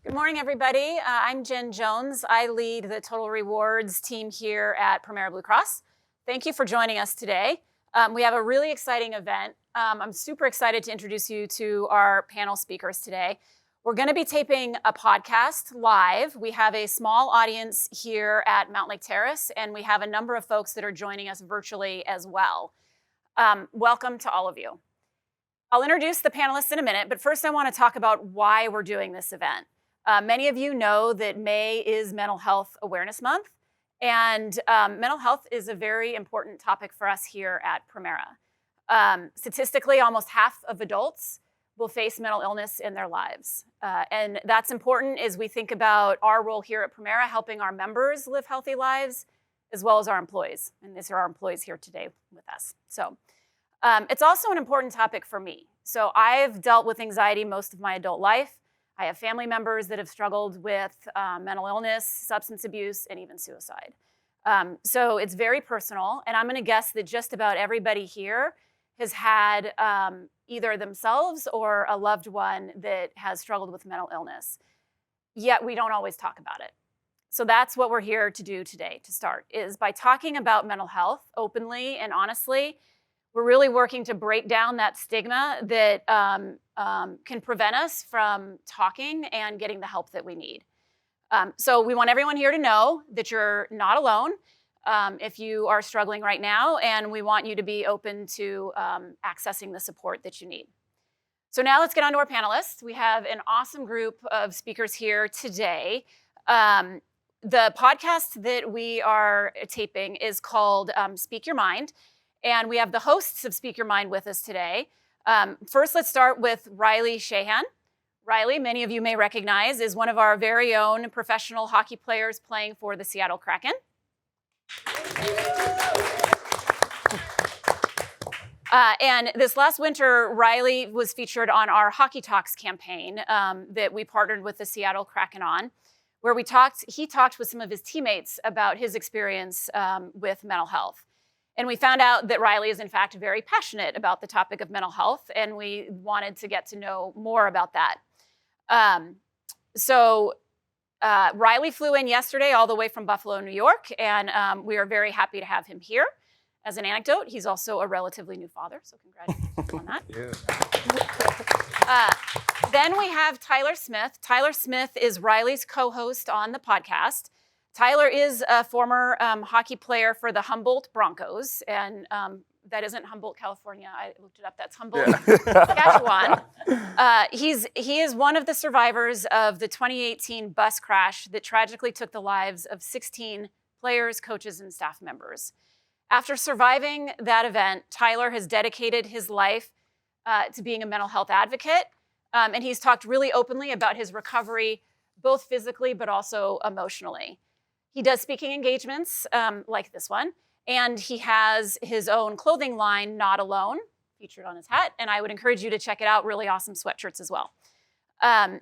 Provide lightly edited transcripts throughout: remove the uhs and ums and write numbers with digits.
Good morning, everybody. I'm Jen Jones. I lead the Total Rewards team here at Premera Blue Cross. Thank you for joining us today. We have a really exciting event. I'm super excited to introduce you to our panel speakers today. We're going to be taping a podcast live. We have a small audience here at Mountain Lake Terrace, and we have a number of folks that are joining us virtually as well. Welcome to all of you. I'll introduce the panelists in a minute, but first I want to talk about why we're doing this event. Many of you know that May is Mental Health Awareness Month, and mental health is a very important topic for us here at Premera. Statistically, almost half of adults will face mental illness in their lives. And that's important as we think about our role here at Premera, helping our members live healthy lives, as well as our employees. And these are our employees here today with us. So it's also an important topic for me. So I've dealt with anxiety most of my adult life. I have family members that have struggled with mental illness, substance abuse, and even suicide. So it's very personal, and I'm going to guess that just about everybody here has had either themselves or a loved one that has struggled with mental illness. Yet we don't always talk about it. So that's what we're here to do today, to start, is by talking about mental health openly and honestly. We're really working to break down that stigma that can prevent us from talking and getting the help that we need. So we want everyone here to know that you're not alone if you are struggling right now, and we want you to be open to accessing the support that you need. So now let's get on to our panelists. We have an awesome group of speakers here today. The podcast that we are taping is called Speak Your Mind. And we have the hosts of Speak Your Mind with us today. First, let's start with Riley Sheahan. Riley, many of you may recognize, is one of our very own professional hockey players playing for the Seattle Kraken. And this last winter, Riley was featured on our Hockey Talks campaign that we partnered with the Seattle Kraken on, where he talked with some of his teammates about his experience with mental health. And we found out that Riley is, in fact, very passionate about the topic of mental health, and we wanted to get to know more about that. Riley flew in yesterday all the way from Buffalo, New York, and we are very happy to have him here. As an anecdote, he's also a relatively new father, so congratulations on that. Then we have Tyler Smith. Tyler Smith is Riley's co-host on the podcast. Tyler is a former hockey player for the Humboldt Broncos, and that isn't Humboldt, California. I looked it up. That's Humboldt, Saskatchewan. He is one of the survivors of the 2018 bus crash that tragically took the lives of 16 players, coaches, and staff members. After surviving that event, Tyler has dedicated his life to being a mental health advocate, and he's talked really openly about his recovery, both physically but also emotionally. He does speaking engagements like this one, and he has his own clothing line, Not Alone, featured on his hat, and I would encourage you to check it out. Really awesome sweatshirts as well. And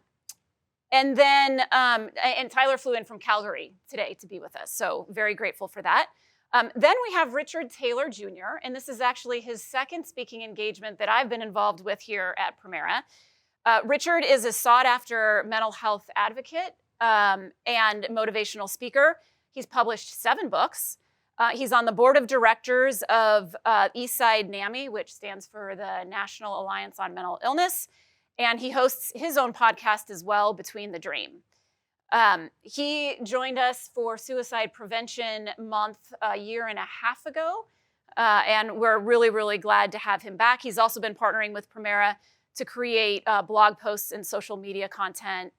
Tyler flew in from Calgary today to be with us, so very grateful for that. Then we have Richard Taylor Jr., and this is actually his second speaking engagement that I've been involved with here at Premera. Richard is a sought-after mental health advocate and motivational speaker. He's published 7 books. He's on the board of directors of Eastside NAMI, which stands for the National Alliance on Mental Illness, and he hosts his own podcast as well, Between the Dream. He joined us for Suicide Prevention Month a year and a half ago, and we're really, really glad to have him back. He's also been partnering with Premera to create blog posts and social media content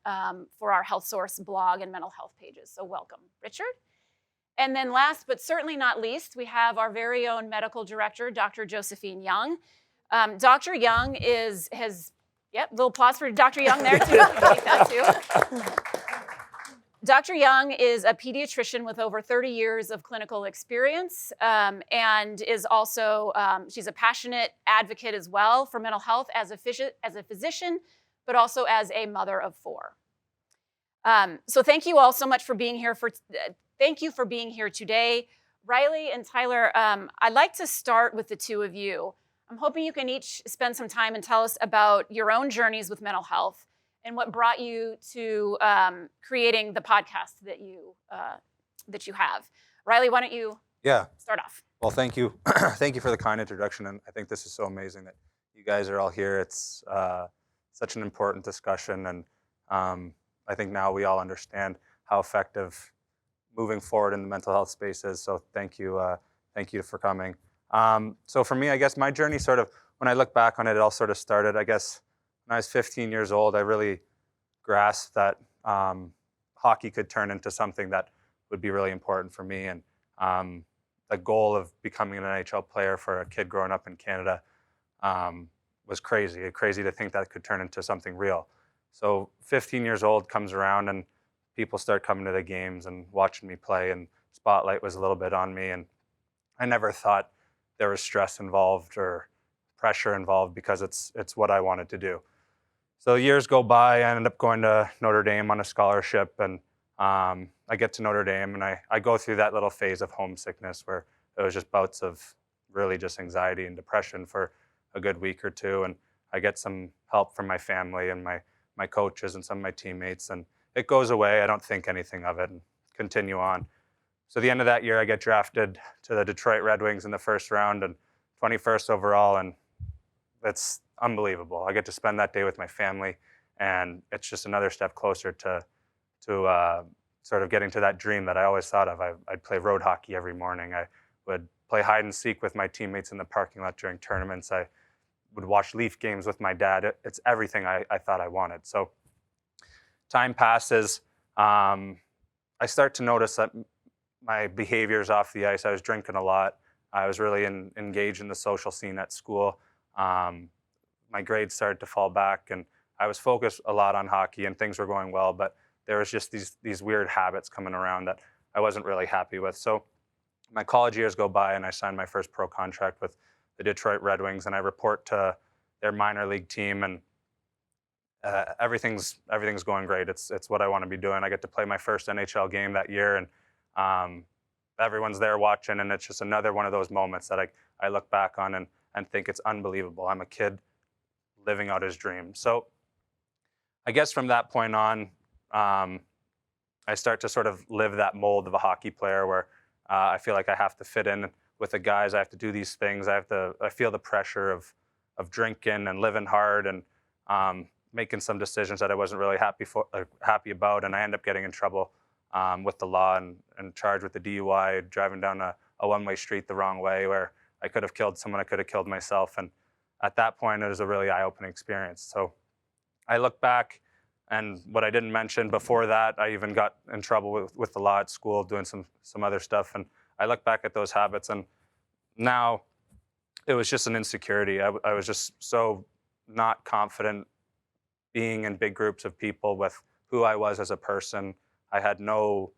for our Health Source blog and mental health pages. So welcome, Richard. And then last but certainly not least, we have our very own medical director, Dr. Josephine Young. Dr. Young a little applause for Dr. Young there too. We like that too. Dr. Young is a pediatrician with over 30 years of clinical experience and is also, she's a passionate advocate as well for mental health as a physician, but also as a mother of 4. So thank you all so much for being here. Thank you for being here today. Riley and Tyler, I'd like to start with the two of you. I'm hoping you can each spend some time and tell us about your own journeys with mental health and what brought you to creating the podcast that you have. Riley, why don't you start off? Well, thank you. Thank you for the kind introduction. And I think this is so amazing that you guys are all here. It's such an important discussion. And I think now we all understand how effective moving forward in the mental health space is. So thank you for coming. So for me, I guess my journey sort of, when I look back on it, it all sort of started, I guess, when I was 15 years old. I really grasped that hockey could turn into something that would be really important for me. And the goal of becoming an NHL player for a kid growing up in Canada was crazy. Crazy to think that could turn into something real. So 15 years old comes around and people start coming to the games and watching me play, and spotlight was a little bit on me. And I never thought there was stress involved or pressure involved because it's what I wanted to do. So years go by, I ended up going to Notre Dame on a scholarship, and I get to Notre Dame, and I go through that little phase of homesickness where it was just bouts of really just anxiety and depression for a good week or two. And I get some help from my family and my coaches and some of my teammates, and it goes away. I don't think anything of it and continue on. So the end of that year, I get drafted to the Detroit Red Wings in the first round and 21st overall, and it's unbelievable. I get to spend that day with my family, and it's just another step closer to sort of getting to that dream that I always thought of. I'd play road hockey every morning. I would play hide and seek with my teammates in the parking lot during tournaments. I would watch Leaf games with my dad. It's everything I thought I wanted. So time passes. I start to notice that my behaviors off the ice. I was drinking a lot. I was really engaged in the social scene at school. My grades started to fall back, and I was focused a lot on hockey, and things were going well, but there was just these weird habits coming around that I wasn't really happy with. So my college years go by, and I signed my first pro contract with the Detroit Red Wings, and I report to their minor league team, and everything's going great. It's what I want to be doing. I get to play my first NHL game that year, and everyone's there watching, and it's just another one of those moments that I look back on and think it's unbelievable. I'm a kid living out his dream. So I guess from that point on, I start to sort of live that mold of a hockey player where I feel like I have to fit in with the guys. I have to do these things. I feel the pressure of drinking and living hard and making some decisions that I wasn't really happy about. And I end up getting in trouble with the law and charged with the DUI, driving down a one-way street the wrong way where I could have killed someone. I could have killed myself. And at that point, it was a really eye-opening experience. So I look back, and what I didn't mention before that, I even got in trouble with the law at school doing some other stuff. And I look back at those habits, and now it was just an insecurity. I was just so not confident being in big groups of people with who I was as a person. I had no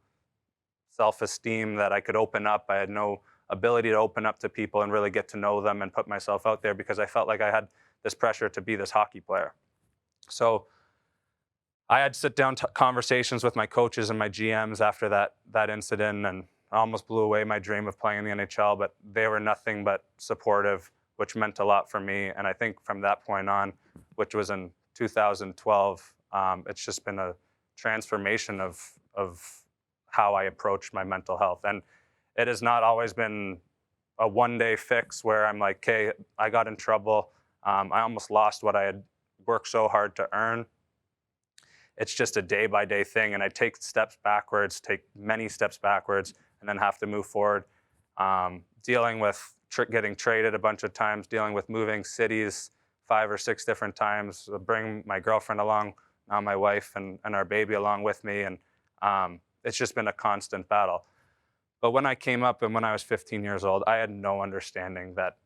self-esteem that I could open up. I had no ability to open up to people and really get to know them and put myself out there because I felt like I had this pressure to be this hockey player. So I had sit-down conversations with my coaches and my GMs after that incident, and I almost blew away my dream of playing in the NHL, but they were nothing but supportive, which meant a lot for me. And I think from that point on, which was in 2012, it's just been a transformation of how I approached my mental health. And it has not always been a one-day fix where I'm like, okay, I got in trouble. I almost lost what I had worked so hard to earn. It's just a day-by-day thing, and I take many steps backwards, and then have to move forward. Dealing with getting traded a bunch of times, dealing with moving cities 5 or 6 different times, bring my girlfriend along, now my wife, and our baby along with me, and it's just been a constant battle. But when I came up and when I was 15 years old, I had no understanding that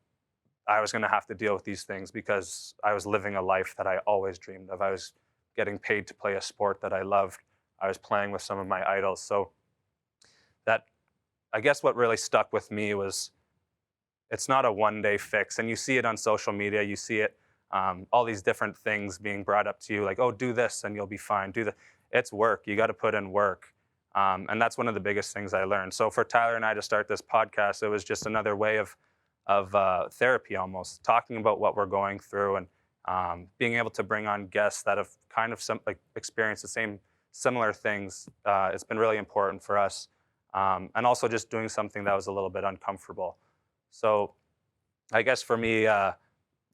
I was going to have to deal with these things because I was living a life that I always dreamed of. I was getting paid to play a sport that I loved. I was playing with some of my idols. So that, I guess what really stuck with me was it's not a one-day fix. And you see it on social media. You see it, all these different things being brought up to you like, oh, do this and you'll be fine. Do that. It's work. You got to put in work. And that's one of the biggest things I learned. So for Tyler and I to start this podcast, it was just another way of therapy almost, talking about what we're going through being able to bring on guests that have kind of experienced the similar things, it's been really important for us. And also just doing something that was a little bit uncomfortable. So I guess for me,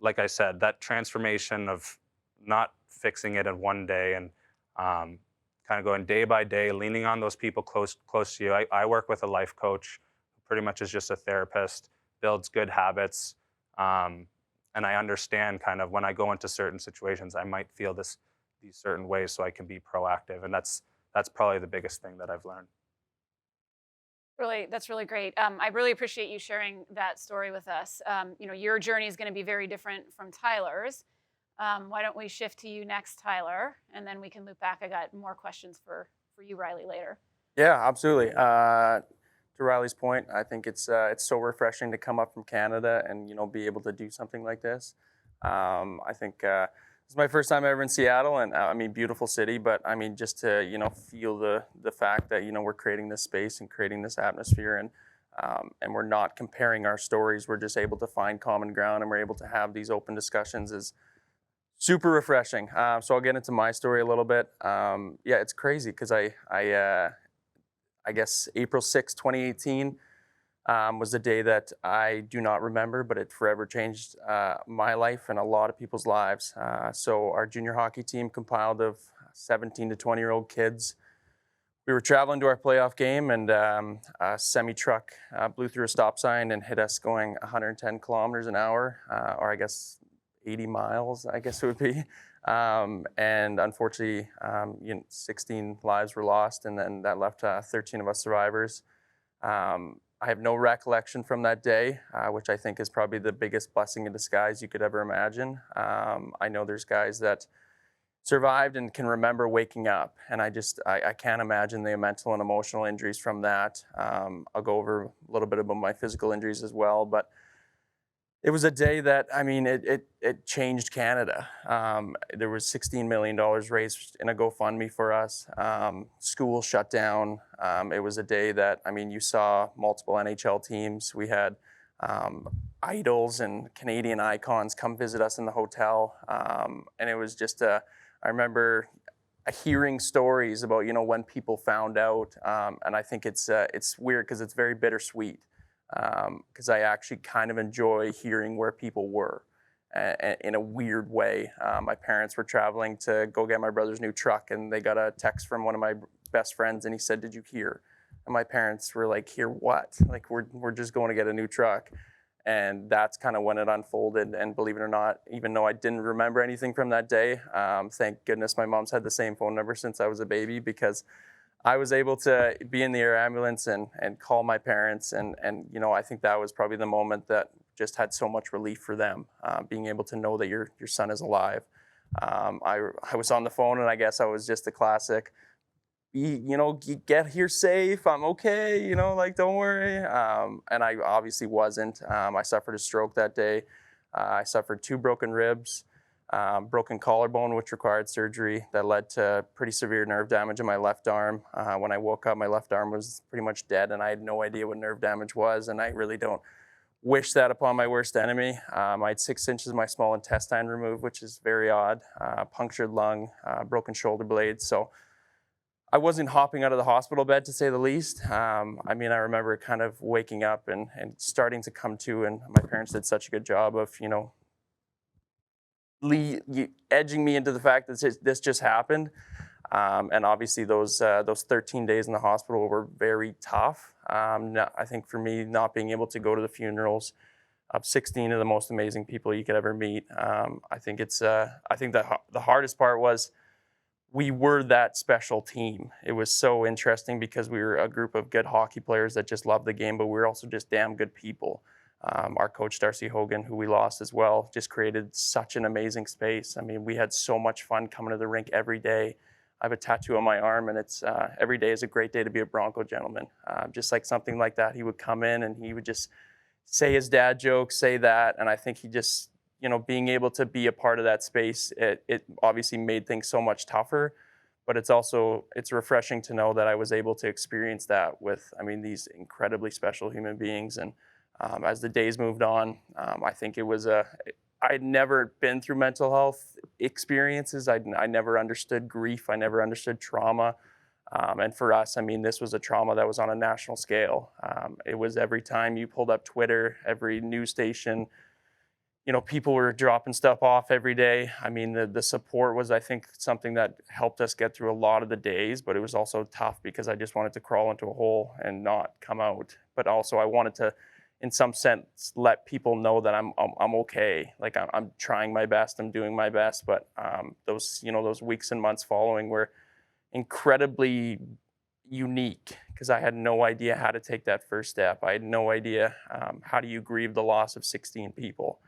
like I said, that transformation of not fixing it in one day and kind of going day by day, leaning on those people close to you. I work with a life coach who pretty much is just a therapist, builds good habits. And I understand kind of when I go into certain situations, I might feel these certain ways, so I can be proactive. And that's probably the biggest thing that I've learned. Really, that's really great. I really appreciate you sharing that story with us. Your journey is going to be very different from Tyler's. Why don't we shift to you next, Tyler, and then we can loop back. I got more questions for you, Riley, later. Yeah, absolutely. To Riley's point, I think it's so refreshing to come up from Canada and be able to do something like this. I think it's my first time ever in Seattle, and I mean, beautiful city, but I mean, just to feel the fact that we're creating this space and creating this atmosphere, and we're not comparing our stories. We're just able to find common ground, and we're able to have these open discussions is super refreshing. So I'll get into my story a little bit. Yeah, it's crazy because I guess April 6, 2018 was a day that I do not remember, but it forever changed my life and a lot of people's lives. So our junior hockey team compiled of 17 to 20-year-old kids. We were traveling to our playoff game, and a semi-truck blew through a stop sign and hit us going 110 kilometers an hour, or I guess 80 miles, I guess it would be. And unfortunately, 16 lives were lost, and then that left 13 of us survivors. I have no recollection from that day, which I think is probably the biggest blessing in disguise you could ever imagine. I know there's guys that survived and can remember waking up, and I can't imagine the mental and emotional injuries from that. I'll go over a little bit about my physical injuries as well, but it was a day that, I mean, it changed Canada. There was $16 million raised in a GoFundMe for us. School shut down. It was a day that, I mean, you saw multiple NHL teams. We had idols and Canadian icons come visit us in the hotel. And it was just I remember hearing stories about, when people found out. And I think it's weird because it's very bittersweet. Because I actually kind of enjoy hearing where people were in a weird way. My parents were traveling to go get my brother's new truck, and they got a text from one of my best friends, and he said, "Did you hear?" And my parents were like, "Hear what?" Like, we're just going to get a new truck. And that's kind of when it unfolded. And believe it or not, even though I didn't remember anything from that day, thank goodness my mom's had the same phone number since I was a baby, because I was able to be in the air ambulance and call my parents. And I think that was probably the moment that just had so much relief for them, being able to know that your son is alive. I was on the phone, and I guess I was just a classic, get here safe. I'm okay, like, don't worry. And I obviously wasn't. I suffered a stroke that day. I suffered 2 broken ribs. Broken collarbone, which required surgery, that led to pretty severe nerve damage in my left arm. When I woke up, my left arm was pretty much dead, and I had no idea what nerve damage was, and I really don't wish that upon my worst enemy. I had 6 inches of my small intestine removed, which is very odd, punctured lung, broken shoulder blades. So I wasn't hopping out of the hospital bed, to say the least. I mean, I remember kind of waking up and starting to come to, and my parents did such a good job of, edging me into the fact that this just happened. And obviously those 13 days in the hospital were very tough. I think for me, not being able to go to the funerals of 16 of the most amazing people you could ever meet, I think that the hardest part was we were that special team. It was so interesting because we were a group of good hockey players that just loved the game, but we were also just damn good people. Our coach, Darcy Hogan, who we lost as well, just created such an amazing space. I mean, we had so much fun coming to the rink every day. I have a tattoo on my arm, and it's every day is a great day to be a Bronco gentleman. Just like something like that, he would come in and he would just say his dad jokes, say that, and I think he just, being able to be a part of that space, it obviously made things so much tougher, but it's refreshing to know that I was able to experience that with, these incredibly special human beings. And as the days moved on, I think it was I'd never been through mental health experiences. I never understood grief. I never understood trauma. And for us, I mean, this was a trauma that was on a national scale. It was every time you pulled up Twitter, every news station, you know, people were dropping stuff off every day. I mean, the support was, I think, something that helped us get through a lot of the days, but it was also tough because I just wanted to crawl into a hole and not come out. But also I wanted to, in some sense, let people know that I'm okay. Like I'm trying my best, I'm doing my best. But those, you know, those weeks and months following were incredibly unique because I had no idea how to take that first step. I had no idea how do you grieve the loss of 16 people.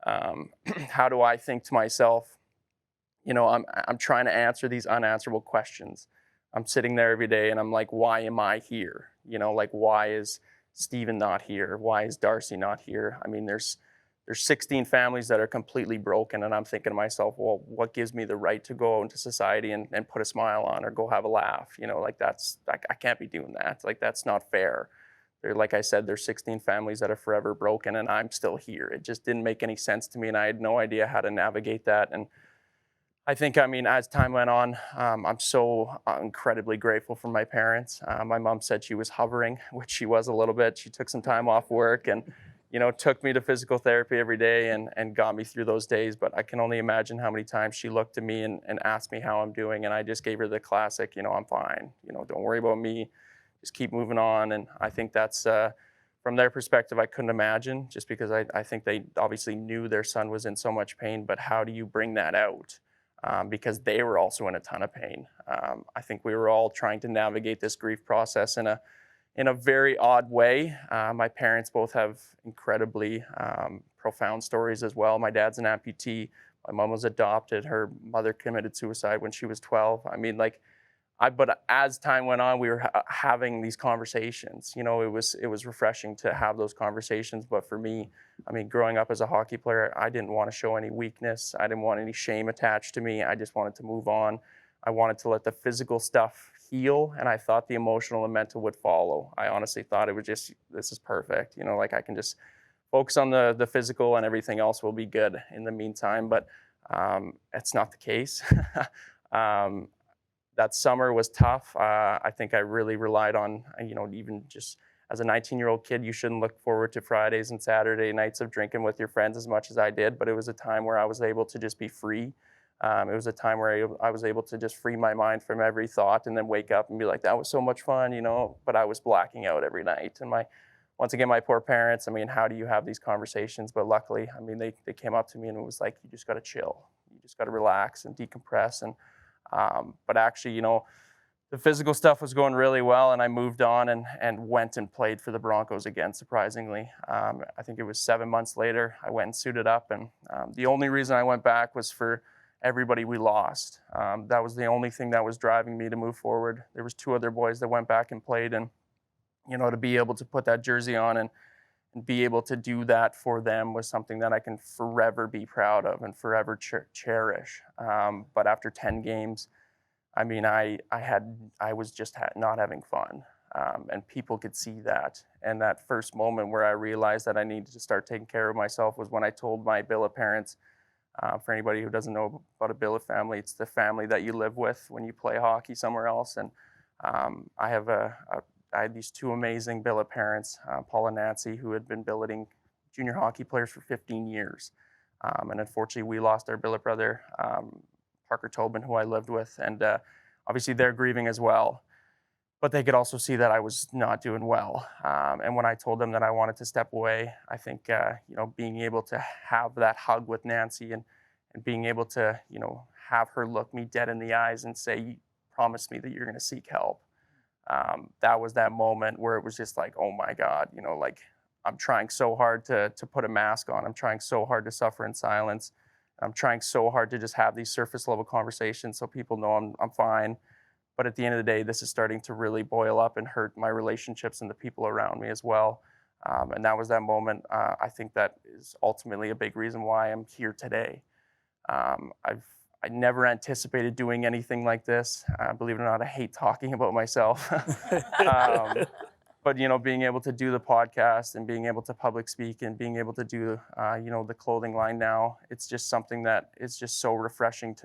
How do I think to myself, you know, I'm trying to answer these unanswerable questions. I'm sitting there every day and I'm like, why am I here? You know, like, why is Stephen not here? Why is Darcy not here? I mean, there's 16 families that are completely broken, and I'm thinking to myself, well, what gives me the right to go out into society and put a smile on or go have a laugh? You know, like I can't be doing that. Like, that's not fair. Like I said, there's 16 families that are forever broken, and I'm still here. It just didn't make any sense to me, and I had no idea how to navigate that. And I think, I mean, as time went on, I'm so incredibly grateful for my parents. My mom said she was hovering, which she was a little bit. She took some time off work and, you know, took me to physical therapy every day and got me through those days. But I can only imagine how many times she looked at me and asked me how I'm doing. And I just gave her the classic, you know, I'm fine. You know, don't worry about me. Just keep moving on. And I think that's, from their perspective, I couldn't imagine, just because I think they obviously knew their son was in so much pain. But how do you bring that out? Because they were also in a ton of pain. I think we were all trying to navigate this grief process in a very odd way. My parents both have incredibly profound stories as well. My dad's an amputee. My mom was adopted. Her mother committed suicide when she was 12. I mean, like, but as time went on, we were having these conversations. You know, it was refreshing to have those conversations. But for me, I mean, growing up as a hockey player, I didn't want to show any weakness. I didn't want any shame attached to me. I just wanted to move on. I wanted to let the physical stuff heal, and I thought the emotional and mental would follow. I honestly thought it was just, this is perfect. You know, like, I can just focus on the physical and everything else will be good in the meantime. But it's not the case. That summer was tough. I think I really relied on, you know, even just as a 19-year-old kid, you shouldn't look forward to Fridays and Saturday nights of drinking with your friends as much as I did, but it was a time where I was able to just be free. It was a time where I was able to just free my mind from every thought and then wake up and be like, that was so much fun, you know, but I was blacking out every night. And once again, my poor parents, I mean, how do you have these conversations? But luckily, I mean, they came up to me and it was like, you just got to chill. You just got to relax and decompress. And but actually, you know, the physical stuff was going really well, and I moved on and went and played for the Broncos again, surprisingly. I think it was 7 months later, I went and suited up, and the only reason I went back was for everybody we lost. That was the only thing that was driving me to move forward. There was 2 other boys that went back and played, and, you know, to be able to put that jersey on and be able to do that for them was something that I can forever be proud of and forever cherish. But after 10 games, I mean, I was just not having fun, and people could see that. And that first moment where I realized that I needed to start taking care of myself was when I told my billet parents. For anybody who doesn't know about a billet family, it's the family that you live with when you play hockey somewhere else. And I had these 2 amazing billet parents, Paul and Nancy, who had been billeting junior hockey players for 15 years. And unfortunately, we lost our billet brother, Parker Tobin, who I lived with. And obviously, they're grieving as well. But they could also see that I was not doing well. And when I told them that I wanted to step away, I think, you know, being able to have that hug with Nancy and being able to, you know, have her look me dead in the eyes and say, you promised me that you're going to seek help. That was that moment where it was just like, oh my God, you know, like, I'm trying so hard to put a mask on. I'm trying so hard to suffer in silence. I'm trying so hard to just have these surface level conversations so people know I'm fine. But at the end of the day, this is starting to really boil up and hurt my relationships and the people around me as well. And that was that moment. I think that is ultimately a big reason why I'm here today. I never anticipated doing anything like this. Believe it or not, I hate talking about myself. But, being able to do the podcast and being able to public speak and being able to do, the clothing line now, it's just something that is just so refreshing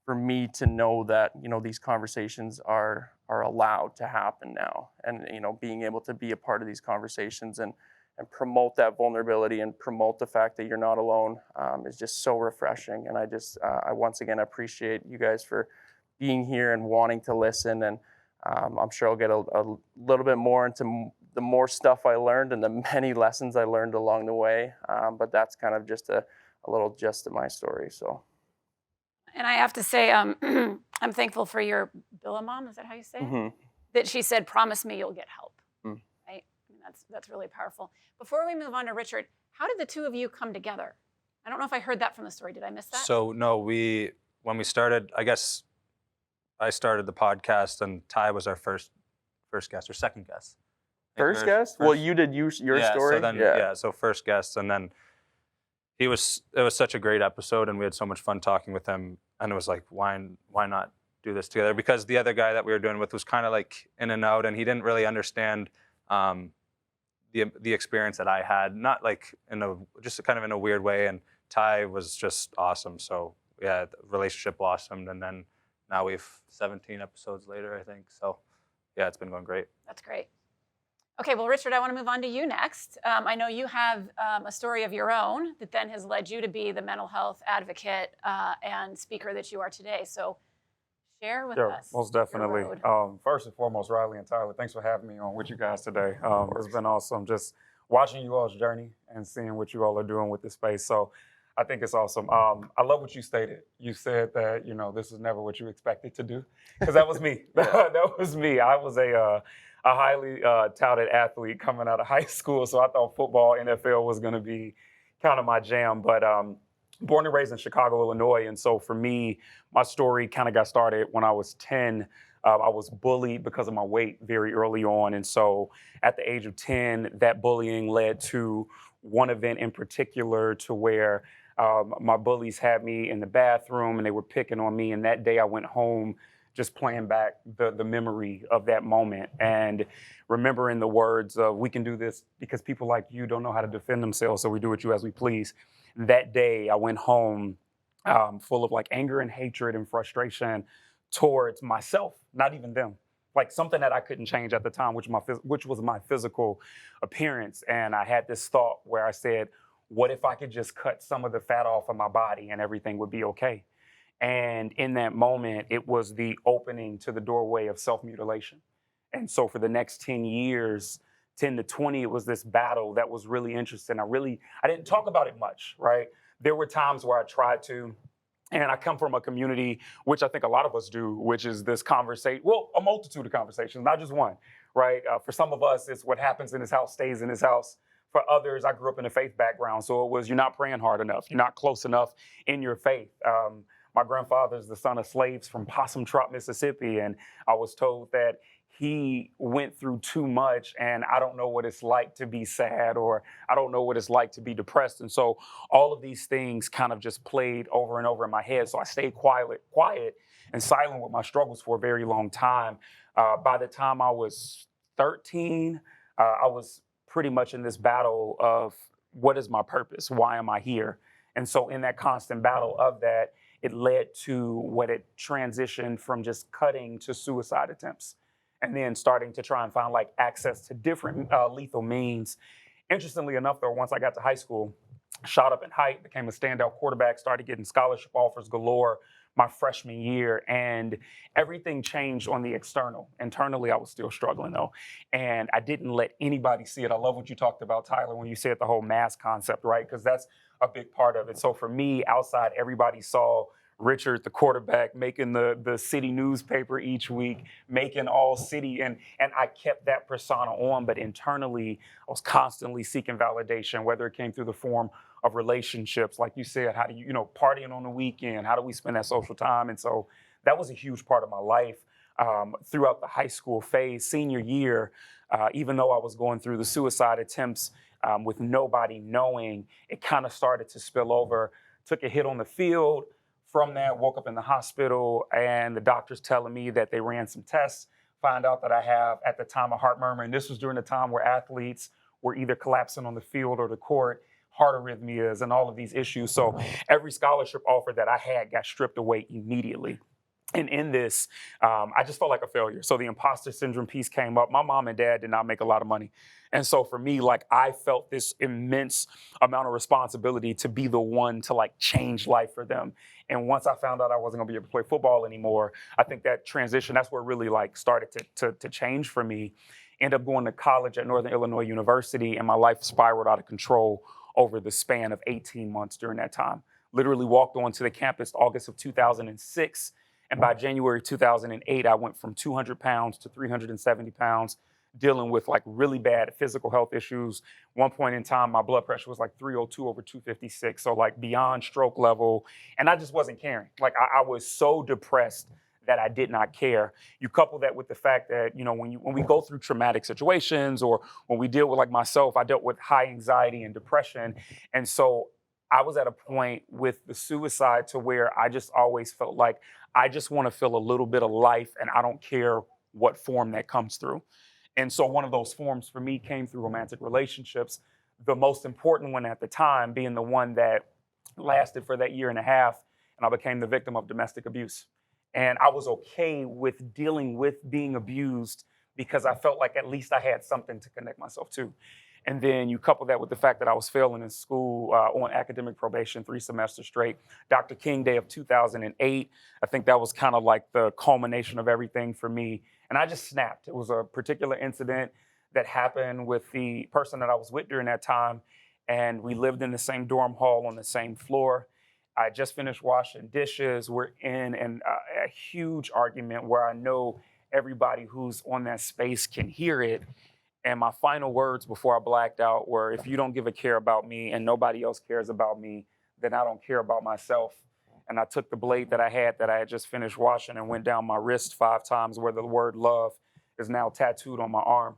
for me to know that, these conversations are allowed to happen now. And, being able to be a part of these conversations and promote that vulnerability and promote the fact that you're not alone is just so refreshing. And I once again appreciate you guys for being here and wanting to listen. And I'm sure I'll get a little bit more into the more stuff I learned and the many lessons I learned along the way. But that's kind of just a little gist of my story. So. And I have to say, I'm thankful for your Billa mom. Is that how you say it? Mm-hmm. That she said, "Promise me you'll get help." Mm. Right? I mean, that's really powerful. Before we move on to Richard, how did the two of you come together? I don't know if I heard that from the story. Did I miss that? So no, when we started, I guess I started the podcast, and Ty was our first guest or second guest. First guest? Well, you did your story. So then, so first guest, and then it was such a great episode, and we had so much fun talking with him. And it was like, why not do this together? Because the other guy that we were doing with was kind of like in and out, and he didn't really understand the experience that I had, not like just kind of in a weird way. And Ty was just awesome. So yeah, the relationship blossomed, and then now we've 17 episodes later, I think. So yeah, it's been going great. That's great. Okay, well, Richard, I want to move on to you next. I know you have a story of your own that then has led you to be the mental health advocate and speaker that you are today. So share with us. Most definitely. Your road. First and foremost, Riley and Tyler, thanks for having me on with you guys today. It's been awesome just watching you all's journey and seeing what you all are doing with this space. So I think it's awesome. I love what you stated. You said that, this is never what you expected to do, because that was me. That was me. I was a highly touted athlete coming out of high school, so I thought football, NFL was going to be kind of my jam. But born and raised in Chicago, Illinois, and so for me, my story kind of got started when I was 10. I was bullied because of my weight very early on, and so at the age of 10, that bullying led to one event in particular to where my bullies had me in the bathroom and they were picking on me. And that day I went home just playing back the memory of that moment and remembering the words of, "We can do this because people like you don't know how to defend themselves, so we do with you as we please." That day I went home full of like anger and hatred and frustration towards myself, not even them. Like something that I couldn't change at the time, which was my physical appearance. And I had this thought where I said, what if I could just cut some of the fat off of my body and everything would be okay? And in that moment, it was the opening to the doorway of self-mutilation. And so for the next 10 years, 10 to 20, it was this battle that was really interesting. I didn't talk about it much, right? There were times where I tried to, and I come from a community, which I think a lot of us do, which is this conversation, well, a multitude of conversations, not just one, right? For some of us, it's what happens in this house stays in this house. For others, I grew up in a faith background, so it was you're not praying hard enough, you're not close enough in your faith. My grandfather's the son of slaves from Possum Trot, Mississippi, and I was told that he went through too much, and I don't know what it's like to be sad, or I don't know what it's like to be depressed. And so all of these things kind of just played over and over in my head. So I stayed quiet and silent with my struggles for a very long time. By the time I was 13, I was pretty much in this battle of what is my purpose? Why am I here? And so in that constant battle of that, it led to what it transitioned from just cutting to suicide attempts, and then starting to try and find like access to different lethal means. Interestingly enough, though, once I got to high school, shot up in height, became a standout quarterback, started getting scholarship offers galore my freshman year, and everything changed on the external. Internally, I was still struggling though, and I didn't let anybody see it. I love what you talked about, Tyler, when you said the whole mask concept, right? Because that's a big part of it. So for me, outside, everybody saw Richard, the quarterback, making the city newspaper each week, making all city, and I kept that persona on, but internally, I was constantly seeking validation, whether it came through the form of relationships, like you said, how do you, partying on the weekend, how do we spend that social time? And so that was a huge part of my life throughout the high school phase. Senior year, even though I was going through the suicide attempts with nobody knowing, it kind of started to spill over, took a hit on the field. From that, woke up in the hospital, and the doctors telling me that they ran some tests, find out that I have, at the time, a heart murmur. And this was during the time where athletes were either collapsing on the field or the court, heart arrhythmias, and all of these issues. So every scholarship offer that I had got stripped away immediately. And in this, I just felt like a failure. So the imposter syndrome piece came up. My mom and dad did not make a lot of money. And so for me, like, I felt this immense amount of responsibility to be the one to like change life for them. And once I found out I wasn't gonna be able to play football anymore, I think that transition, that's where it really like started to change for me. Ended up going to college at Northern Illinois University, and my life spiraled out of control over the span of 18 months during that time. Literally walked onto the campus August of 2006. And by January 2008, I went from 200 pounds to 370 pounds, dealing with like really bad physical health issues. One point in time, my blood pressure was like 302 over 256. So like beyond stroke level. And I just wasn't caring. Like I was so depressed that I did not care. You couple that with the fact that, you know, when we go through traumatic situations, or when we deal with, like myself, I dealt with high anxiety and depression. And so I was at a point with the suicide to where I just always felt like I just want to feel a little bit of life, and I don't care what form that comes through. And so one of those forms for me came through romantic relationships. The most important one at the time being the one that lasted for that year and a half, and I became the victim of domestic abuse. And I was okay with dealing with being abused because I felt like at least I had something to connect myself to. And then you couple that with the fact that I was failing in school on academic probation 3 semesters straight. Dr. King Day of 2008, I think that was kind of like the culmination of everything for me. And I just snapped. It was a particular incident that happened with the person that I was with during that time. And we lived in the same dorm hall on the same floor. I just finished washing dishes. We're in a huge argument where I know everybody who's on that space can hear it. And my final words before I blacked out were, if you don't give a care about me and nobody else cares about me, then I don't care about myself. And I took the blade that I had just finished washing and went down my wrist 5 times, where the word love is now tattooed on my arm.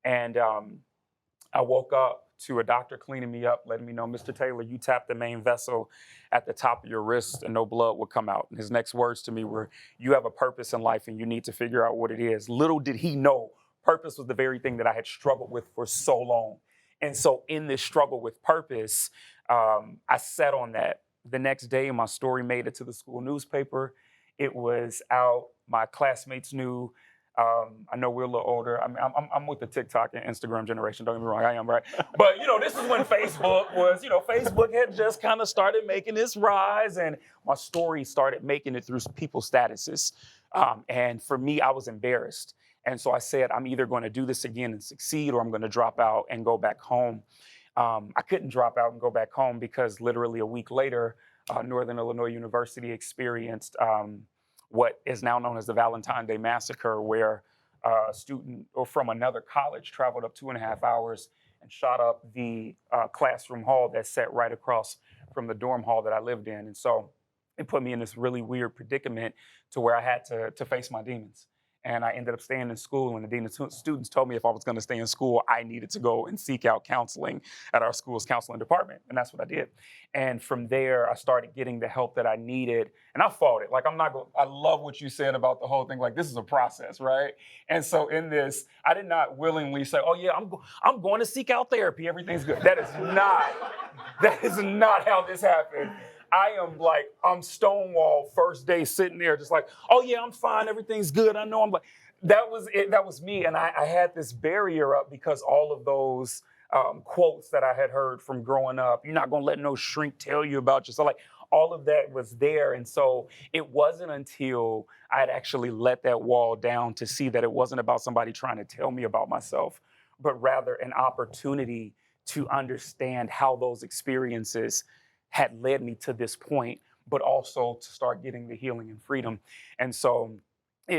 And I woke up to a doctor cleaning me up, letting me know, Mr. Taylor, you tapped the main vessel at the top of your wrist and no blood would come out. And his next words to me were, you have a purpose in life and you need to figure out what it is. Little did he know, purpose was the very thing that I had struggled with for so long. And so in this struggle with purpose, I sat on that. The next day, my story made it to the school newspaper. It was out. My classmates knew. I know we're a little older. I mean, I'm with the TikTok and Instagram generation. Don't get me wrong, I am, right? But, you know, this is when Facebook was, you know, Facebook had just kind of started making its rise, and my story started making it through people's statuses. And for me, I was embarrassed. And so I said, I'm either going to do this again and succeed, or I'm going to drop out and go back home. I couldn't drop out and go back home because literally a week later, Northern Illinois University experienced what is now known as the Valentines Day Massacre, where a student from another college traveled up 2.5 hours and shot up the classroom hall that sat right across from the dorm hall that I lived in. And so it put me in this really weird predicament to where I had to face my demons. And I ended up staying in school, and the dean of students told me if I was going to stay in school, I needed to go and seek out counseling at our school's counseling department. And that's what I did. And from there, I started getting the help that I needed. And I fought it. Like, I love what you said about the whole thing. Like, this is a process, right? And so in this, I did not willingly say, oh yeah, I'm going to seek out therapy. Everything's good. That is not how this happened. I'm Stonewall first day sitting there just like, oh yeah, I'm fine, everything's good. I know I'm like, that was it, that was me. And I had this barrier up because all of those quotes that I had heard from growing up, you're not gonna let no shrink tell you about yourself. Like, all of that was there. And so it wasn't until I had actually let that wall down to see that it wasn't about somebody trying to tell me about myself, but rather an opportunity to understand how those experiences had led me to this point, but also to start getting the healing and freedom. And so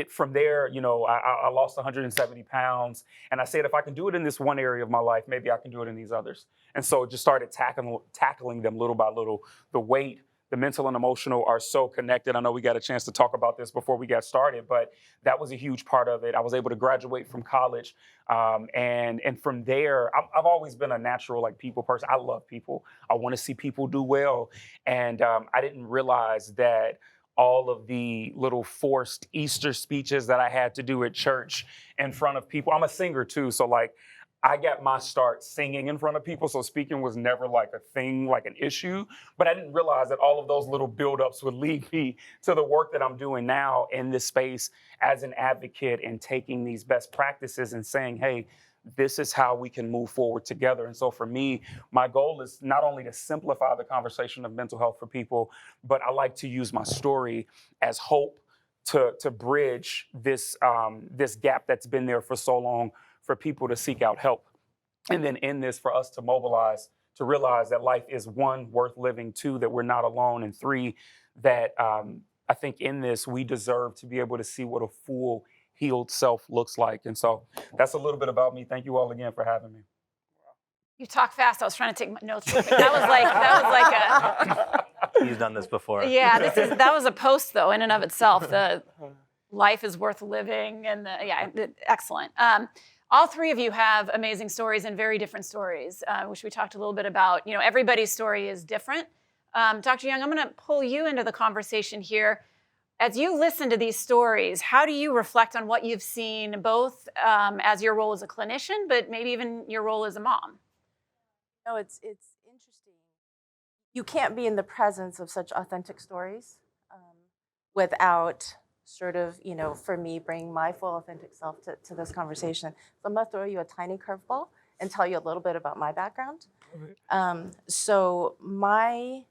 from there, you know, I lost 170 pounds, and I said, if I can do it in this one area of my life, maybe I can do it in these others. And so just started tackling them little by little. The weight, the mental and emotional are so connected. I know we got a chance to talk about this before we got started, but that was a huge part of it. I was able to graduate from college. And from there, I've always been a natural, like, people person. I love people. I want to see people do well. And I didn't realize that all of the little forced Easter speeches that I had to do at church in front of people. I'm a singer too, so like I got my start singing in front of people, so speaking was never like a thing, like an issue. But I didn't realize that all of those little buildups would lead me to the work that I'm doing now in this space as an advocate and taking these best practices and saying, hey, this is how we can move forward together. And so for me, my goal is not only to simplify the conversation of mental health for people, but I like to use my story as hope to bridge this this gap that's been there for so long for people to seek out help. And then in this, for us to mobilize, to realize that life is one, worth living, two, that we're not alone, and three, that I think in this, we deserve to be able to see what a full, healed self looks like. And so that's a little bit about me. Thank you all again for having me. You talk fast. I was trying to take my notes real quick. That was like a He's done this before. yeah. That was a post though in and of itself. The life is worth living, and excellent. All three of you have amazing stories and very different stories, which we talked a little bit about. You know, everybody's story is different. Dr. Young, I'm going to pull you into the conversation here. As you listen to these stories, how do you reflect on what you've seen, both as your role as a clinician, but maybe even your role as a mom? No, it's interesting. You can't be in the presence of such authentic stories without sort of, you know, for me, bring my full authentic self to this conversation. So I'm gonna throw you a tiny curveball and tell you a little bit about my background. So I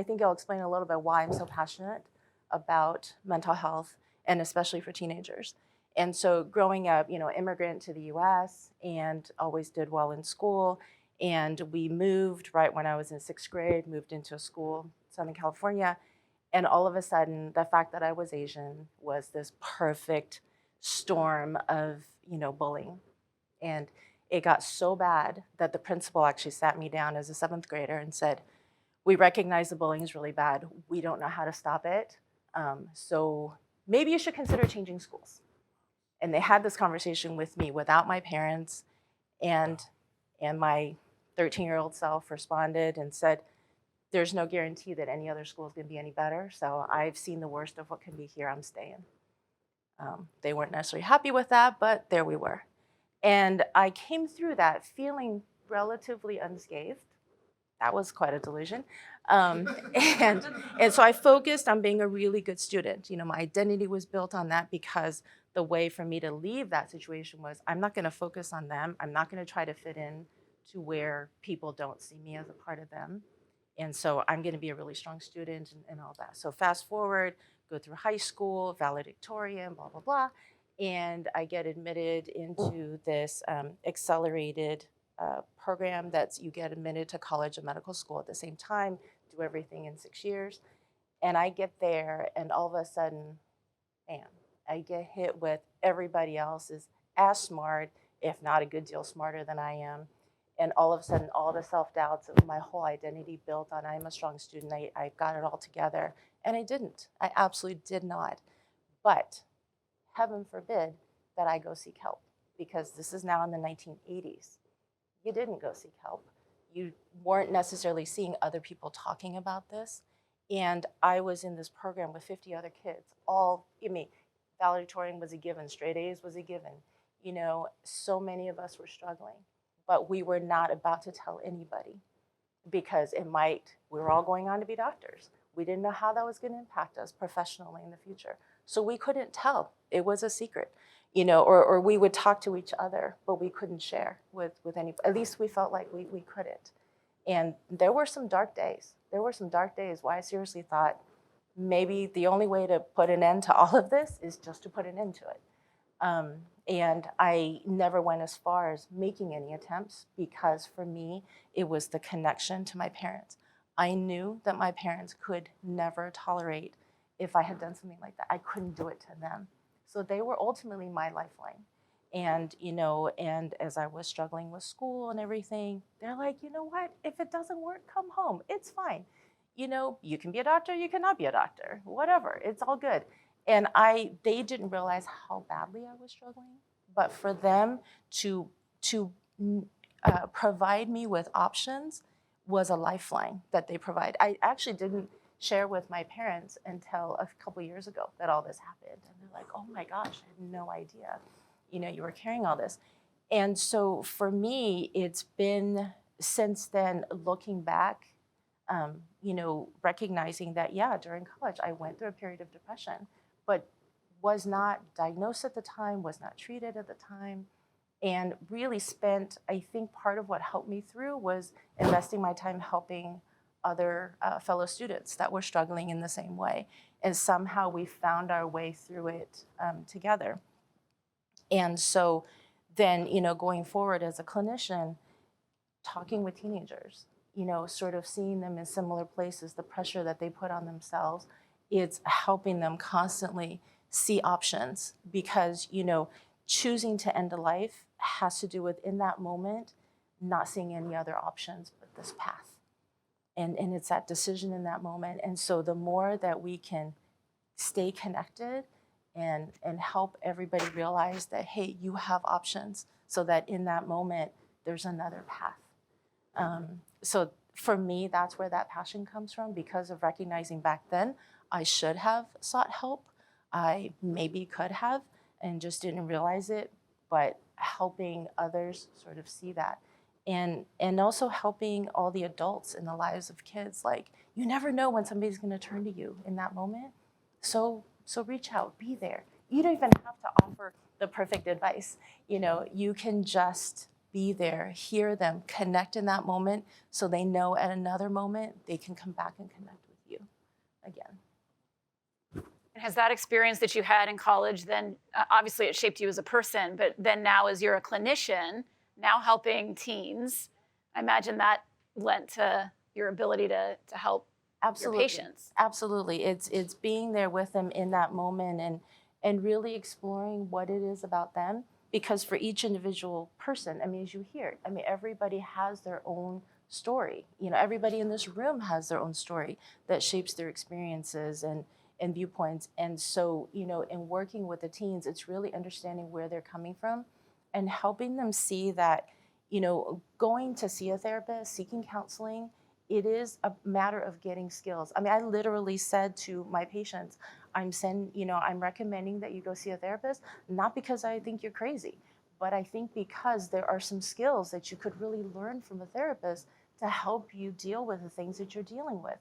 think I'll explain a little bit why I'm so passionate about mental health, and especially for teenagers. And so growing up, you know, immigrant to the US and always did well in school. And we moved right when I was in 6th grade, moved into a school, Southern California. And all of a sudden, the fact that I was Asian was this perfect storm of, you know, bullying. And it got so bad that the principal actually sat me down as a 7th grader and said, we recognize the bullying is really bad. We don't know how to stop it. So maybe you should consider changing schools. And they had this conversation with me without my parents, and my 13-year-old self responded and said, there's no guarantee that any other school is going to be any better. So I've seen the worst of what can be here. I'm staying. They weren't necessarily happy with that, but there we were. And I came through that feeling relatively unscathed. That was quite a delusion. And so I focused on being a really good student. You know, my identity was built on that, because the way for me to leave that situation was, I'm not going to focus on them. I'm not going to try to fit in to where people don't see me as a part of them. And so I'm going to be a really strong student and all that. So fast forward, go through high school, valedictorian, blah, blah, blah. And I get admitted into this accelerated program that's, you get admitted to college and medical school at the same time, do everything in 6 years. And I get there, and all of a sudden, bam, I get hit with everybody else is as smart, if not a good deal smarter than I am. And all of a sudden, all the self-doubts of my whole identity built on, I'm a strong student, I got it all together. And I didn't. I absolutely did not. But heaven forbid that I go seek help, because this is now in the 1980s. You didn't go seek help. You weren't necessarily seeing other people talking about this. And I was in this program with 50 other kids, all, valedictorian was a given, straight A's was a given. You know, so many of us were struggling, but we were not about to tell anybody, because we were all going on to be doctors. We didn't know how that was going to impact us professionally in the future. So we couldn't tell. It was a secret, you know, or we would talk to each other, but we couldn't share with any, at least we felt like we couldn't. And there were some dark days. There were some dark days where I seriously thought, maybe the only way to put an end to all of this is just to put an end to it. And I never went as far as making any attempts, because for me, it was the connection to my parents. I knew that my parents could never tolerate if I had done something like that. I couldn't do it to them. So they were ultimately my lifeline. And, you know, and as I was struggling with school and everything, they're like, you know what, if it doesn't work, come home, it's fine. You know, you can be a doctor, you cannot be a doctor, whatever, it's all good. And they didn't realize how badly I was struggling, but for them to provide me with options was a lifeline that they provide. I actually didn't share with my parents until a couple years ago that all this happened. And they're like, oh my gosh, I had no idea, you were carrying all this. And so for me, it's been since then looking back, recognizing that, yeah, during college, I went through a period of depression, but was not diagnosed at the time, was not treated at the time, and really spent, I think part of what helped me through was investing my time helping other fellow students that were struggling in the same way. And somehow we found our way through it together. And so then, going forward as a clinician, talking with teenagers, sort of seeing them in similar places, the pressure that they put on themselves, it's helping them constantly see options because, choosing to end a life has to do with, in that moment, not seeing any other options but this path. And it's that decision in that moment. And so the more that we can stay connected and help everybody realize that, hey, you have options, so that in that moment, there's another path. So for me, that's where that passion comes from, because of recognizing back then I should have sought help. I maybe could have and just didn't realize it, but helping others sort of see that. And also helping all the adults in the lives of kids. Like, you never know when somebody's gonna turn to you in that moment. So reach out, be there. You don't even have to offer the perfect advice. You can just be there, hear them, connect in that moment, so they know at another moment they can come back and connect with you again. And has that experience that you had in college then, obviously it shaped you as a person, but then now as you're a clinician, now helping teens, I imagine that lent to your ability to help Absolutely. your patients. Absolutely. It's being there with them in that moment and really exploring what it is about them. Because for each individual person, as you hear, everybody has their own story. Everybody in this room has their own story that shapes their experiences and viewpoints. And so, in working with the teens, it's really understanding where they're coming from and helping them see that, going to see a therapist, seeking counseling, it is a matter of getting skills. I literally said to my patients, I'm recommending that you go see a therapist, not because I think you're crazy, but I think because there are some skills that you could really learn from a therapist to help you deal with the things that you're dealing with.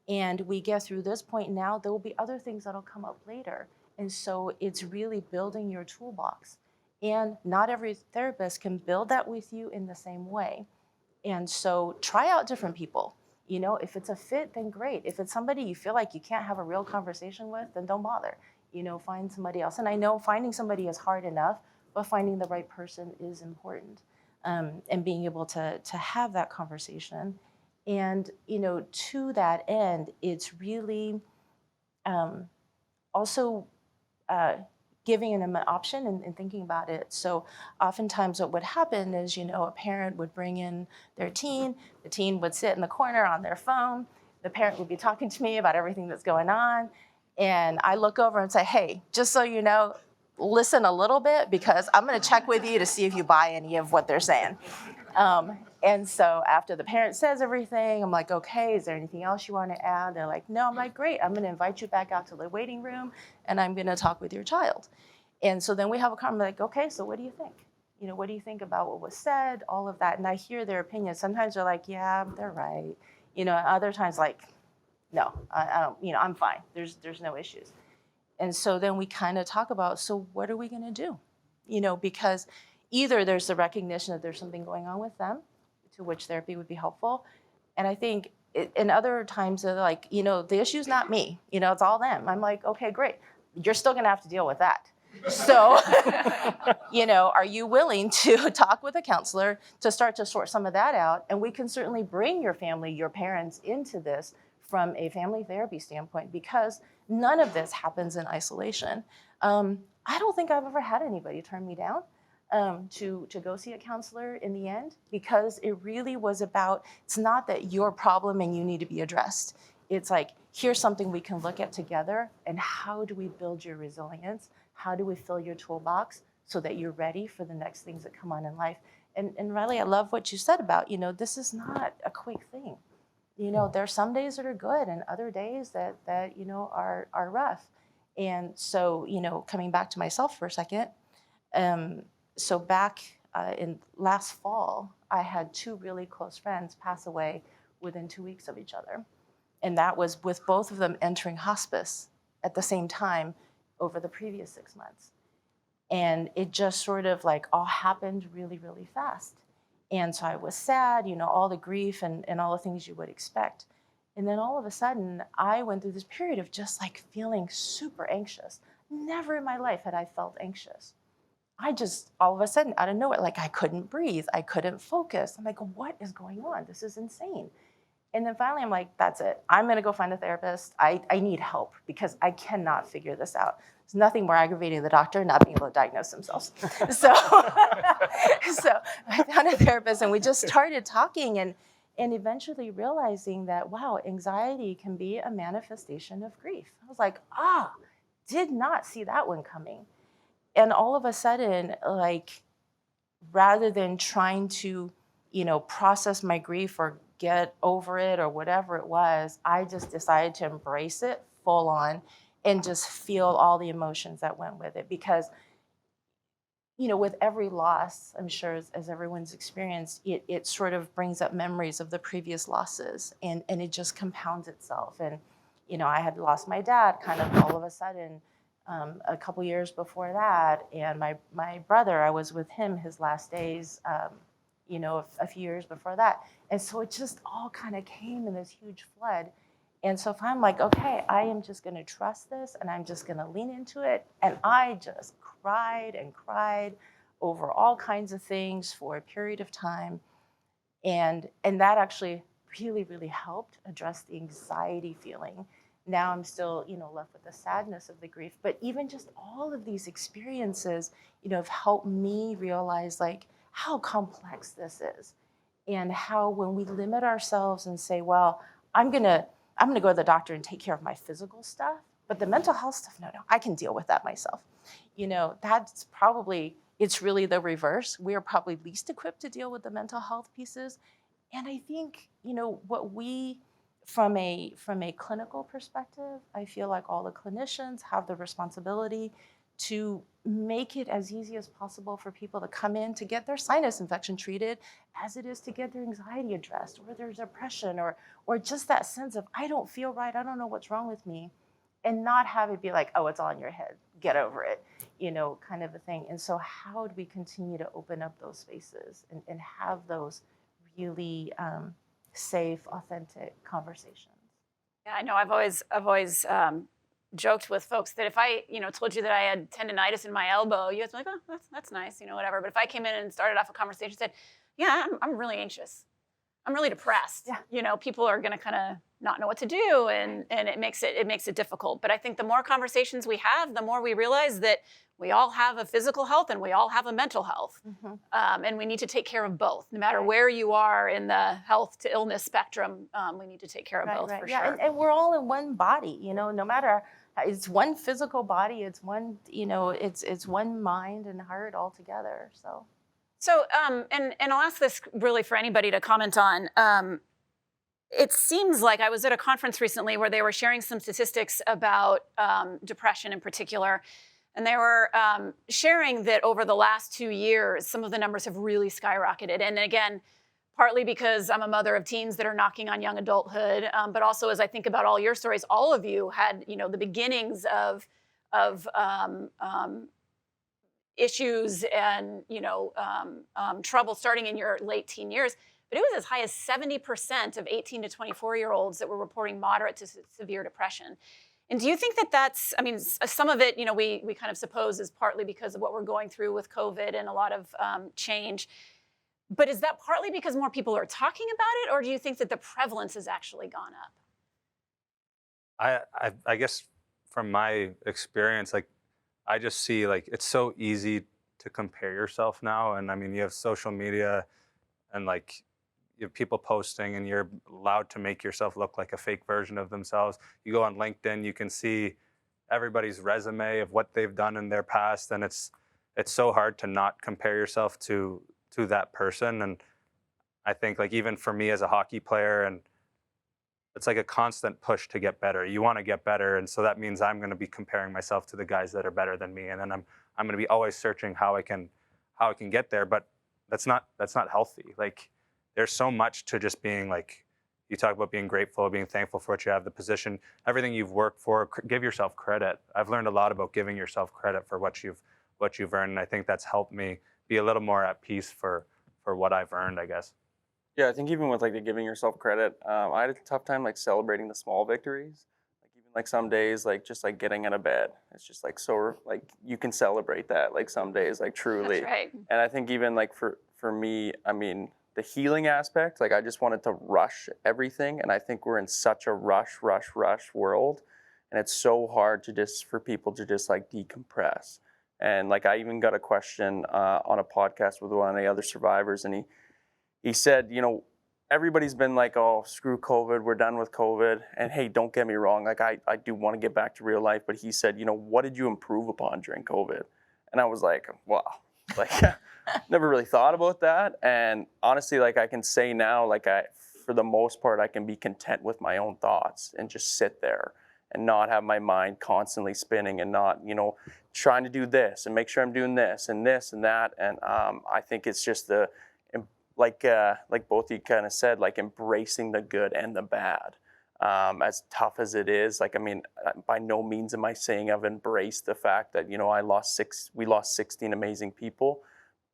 And we get through this point now, there will be other things that'll come up later. And so it's really building your toolbox. And not every therapist can build that with you in the same way. And so try out different people. If it's a fit, then great. If it's somebody you feel like you can't have a real conversation with, then don't bother. Find somebody else. And I know finding somebody is hard enough, but finding the right person is important. And being able to have that conversation. And, to that end, it's really also giving them an option and thinking about it. So oftentimes what would happen is, a parent would bring in their teen, the teen would sit in the corner on their phone, the parent would be talking to me about everything that's going on, and I look over and say, hey, just so you know, listen a little bit, because I'm gonna check with you to see if you buy any of what they're saying. And so after the parent says everything, I'm like, okay, is there anything else you want to add? They're like, no. I'm like, great. I'm going to invite you back out to the waiting room, and I'm going to talk with your child. And so then we have a conversation, like, okay, so what do you think? What do you think about what was said, all of that? And I hear their opinions. Sometimes they're like, yeah, they're right. Other times like, no, I don't, I'm fine. There's no issues. And so then we kind of talk about, so what are we going to do? Because either there's the recognition that there's something going on with them, to which therapy would be helpful. And I think in other times they're like, the issue's not me, it's all them. I'm like, okay, great. You're still gonna have to deal with that. So, are you willing to talk with a counselor to start to sort some of that out? And we can certainly bring your family, your parents into this from a family therapy standpoint, because none of this happens in isolation. I don't think I've ever had anybody turn me down to go see a counselor in the end, because it really was about, it's not that your problem and you need to be addressed. It's like, here's something we can look at together, and how do we build your resilience? How do we fill your toolbox so that you're ready for the next things that come on in life? And Riley, I love what you said about, this is not a quick thing. you know, there's some days that are good and other days that you know, are rough. And so, you know, coming back to myself for a second, so back in last fall, I had 2 really close friends pass away within 2 weeks of each other. And that was with both of them entering hospice at the same time over the previous 6 months. And it just sort of like all happened really, really fast. And so I was sad, you know, all the grief and all the things you would expect. And then all of a sudden, I went through this period of just like feeling super anxious. Never in my life had I felt anxious. I just, all of a sudden, out of nowhere, like I couldn't breathe, I couldn't focus. I'm like, what is going on? This is insane. And then finally, I'm like, that's it. I'm gonna go find a therapist. I need help because I cannot figure this out. There's nothing more aggravating than the doctor not being able to diagnose themselves. So I found a therapist and we just started talking and eventually realizing that, wow, anxiety can be a manifestation of grief. I was like, did not see that one coming. And all of a sudden, like, rather than trying to, you know, process my grief or get over it or whatever it was, I just decided to embrace it full on and just feel all the emotions that went with it. Because, you know, with every loss, I'm sure as everyone's experienced, it sort of brings up memories of the previous losses and it just compounds itself. And, you know, I had lost my dad kind of all of a sudden a couple years before that. And my brother, I was with him his last days, you know, a few years before that. And so it just all kind of came in this huge flood. And so if I'm like, okay, I am just going to trust this and I'm just going to lean into it. And I just cried and cried over all kinds of things for a period of time. And that actually really, really helped address the anxiety feeling. Now I'm still, you know, left with the sadness of the grief. But even just all of these experiences, you know, have helped me realize like how complex this is. And how when we limit ourselves and say, well, I'm gonna go to the doctor and take care of my physical stuff, but the mental health stuff, no, I can deal with that myself. You know, that's probably, it's really the reverse. We are probably least equipped to deal with the mental health pieces. And I think, you know, what we, from a clinical perspective, I feel like all the clinicians have the responsibility to make it as easy as possible for people to come in to get their sinus infection treated as it is to get their anxiety addressed or their depression or just that sense of, I don't feel right, I don't know what's wrong with me, and not have it be like, oh, it's all in your head, get over it, you know, kind of a thing. And so how do we continue to open up those spaces and have those really safe, authentic conversations? Yeah, I know. I've always joked with folks that if I, you know, told you that I had tendonitis in my elbow, you guys would be like, oh, that's nice, you know, whatever. But if I came in and started off a conversation and said, yeah, I'm really anxious, I'm really depressed, Yeah. you know, people are going to kind of not know what to do, and it makes it difficult. But I think the more conversations we have, the more we realize that we all have a physical health and we all have a mental health. Mm-hmm. And we need to take care of both. No matter where you are in the health to illness spectrum, we need to take care of both for sure. And we're all in one body, you know, no matter, it's one physical body, it's one, you know, it's one mind and heart all together, so. So, and I'll ask this really for anybody to comment on. It seems like I was at a conference recently where they were sharing some statistics about depression in particular. And they were sharing that over the last 2 years, some of the numbers have really skyrocketed. And again, partly because I'm a mother of teens that are knocking on young adulthood, but also as I think about all your stories, all of you had, you know, the beginnings of issues and, you know, trouble starting in your late teen years. But it was as high as 70% of 18 to 24-year-olds that were reporting moderate to severe depression. And do you think that that's, I mean, some of it, you know, we kind of suppose is partly because of what we're going through with COVID and a lot of change. But is that partly because more people are talking about it, or do you think that the prevalence has actually gone up? I guess from my experience, like I just see like it's so easy to compare yourself now. And I mean, you have social media and like you have people posting and you're allowed to make yourself look like a fake version of themselves. You go on LinkedIn, you can see everybody's resume of what they've done in their past. And it's so hard to not compare yourself to that person. And I think like even for me as a hockey player and it's like a constant push to get better. You want to get better, and so that means I'm going to be comparing myself to the guys that are better than me, and then I'm going to be always searching how I can get there. But that's not healthy. Like, there's so much to just being like, you talk about being grateful, being thankful for what you have, the position, everything you've worked for. Give yourself credit. I've learned a lot about giving yourself credit for what you've earned, and I think that's helped me be a little more at peace for what I've earned, I guess. Yeah, I think even with like the giving yourself credit, I had a tough time like celebrating the small victories. Like even like some days, like just like getting out of bed, it's just like so like you can celebrate that. Like some days, like truly. That's right. And I think even like for me, I mean, the healing aspect, like I just wanted to rush everything, and I think we're in such a rush world, and it's so hard to just for people to just like decompress. And like I even got a question on a podcast with one of the other survivors, and he said, you know, everybody's been like, oh, screw COVID, we're done with COVID. And hey, don't get me wrong, like I do want to get back to real life, but he said, you know, what did you improve upon during COVID? And I was like, wow, like never really thought about that. And honestly, like I can say now, like for the most part, I can be content with my own thoughts and just sit there and not have my mind constantly spinning and not, you know, trying to do this and make sure I'm doing this and that. And I think it's just like both of you kind of said, like embracing the good and the bad. As tough as it is, like, I mean, by no means am I saying I've embraced the fact that, you know, we lost 16 amazing people,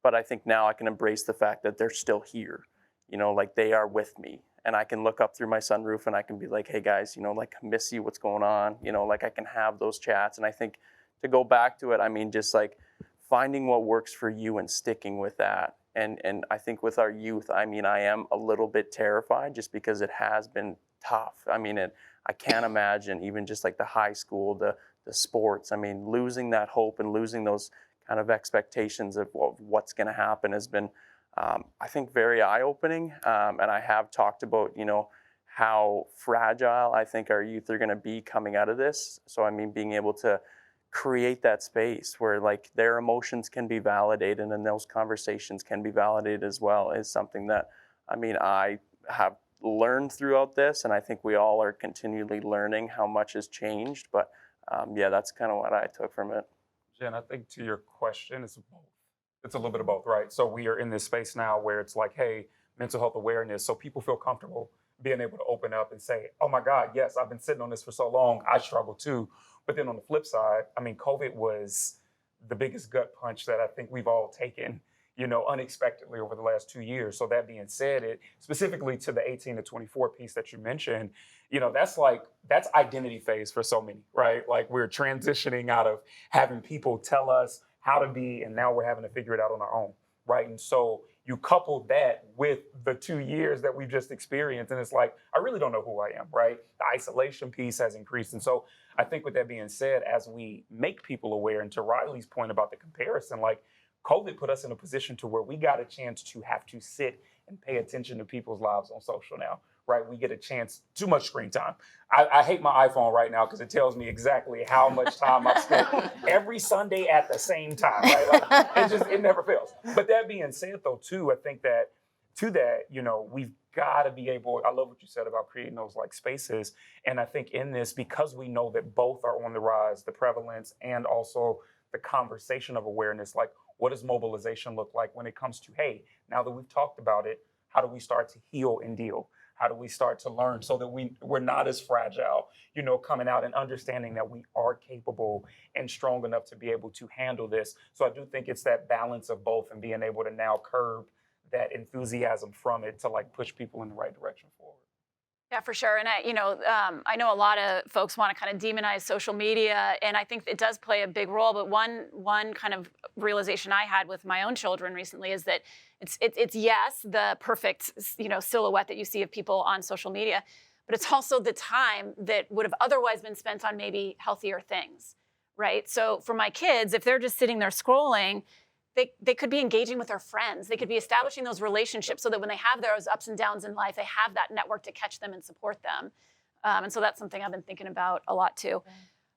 but I think now I can embrace the fact that they're still here, you know, like they are with me, and I can look up through my sunroof and I can be like, hey guys, you know, like miss you, what's going on? You know, like I can have those chats. And I think to go back to it, I mean, just like finding what works for you and sticking with that. And I think with our youth, I mean, I am a little bit terrified just because it has been tough. I mean, I can't imagine even just like the high school, the sports. I mean, losing that hope and losing those kind of expectations of what's going to happen has been, I think, very eye-opening. And I have talked about, you know, how fragile I think our youth are going to be coming out of this. So, I mean, being able to create that space where like their emotions can be validated and those conversations can be validated as well is something that, I mean, I have learned throughout this, and I think we all are continually learning how much has changed. But yeah, that's kind of what I took from it. Jen, I think to your question, it's both. It's a little bit of both, right? So we are in this space now where it's like, hey, mental health awareness, so people feel comfortable being able to open up and say, oh my God, yes, I've been sitting on this for so long, I struggle too. But then on the flip side, I mean, COVID was the biggest gut punch that I think we've all taken, you know, unexpectedly over the last 2 years. So that being said, it specifically to the 18 to 24 piece that you mentioned, you know, that's identity phase for so many, right? Like we're transitioning out of having people tell us how to be, and now we're having to figure it out on our own, right? And so you couple that with the 2 years that we've just experienced, and it's like, I really don't know who I am, right? The isolation piece has increased. And so I think with that being said, as we make people aware, and to Riley's point about the comparison, like COVID put us in a position to where we got a chance to have to sit and pay attention to people's lives on social now, right? We get a chance, too much screen time. I hate my iPhone right now because it tells me exactly how much time I've spent every Sunday at the same time, right? Like, it never fails. But that being said, though, too, I think that to that, you know, we've got to be able, I love what you said about creating those like spaces. And I think in this, because we know that both are on the rise, the prevalence and also the conversation of awareness, like what does mobilization look like when it comes to, hey, now that we've talked about it, how do we start to heal and deal? How do we start to learn so that we're not as fragile, you know, coming out and understanding that we are capable and strong enough to be able to handle this. So I do think it's that balance of both and being able to now curb that enthusiasm from it to like push people in the right direction forward. Yeah, for sure. And I know a lot of folks want to kind of demonize social media, and I think it does play a big role. But one kind of realization I had with my own children recently is that it's yes, the perfect, you know, silhouette that you see of people on social media, but it's also the time that would have otherwise been spent on maybe healthier things, right? So for my kids, if they're just sitting there scrolling, they could be engaging with their friends. They could be establishing those relationships so that when they have those ups and downs in life, they have that network to catch them and support them. And so that's something I've been thinking about a lot too.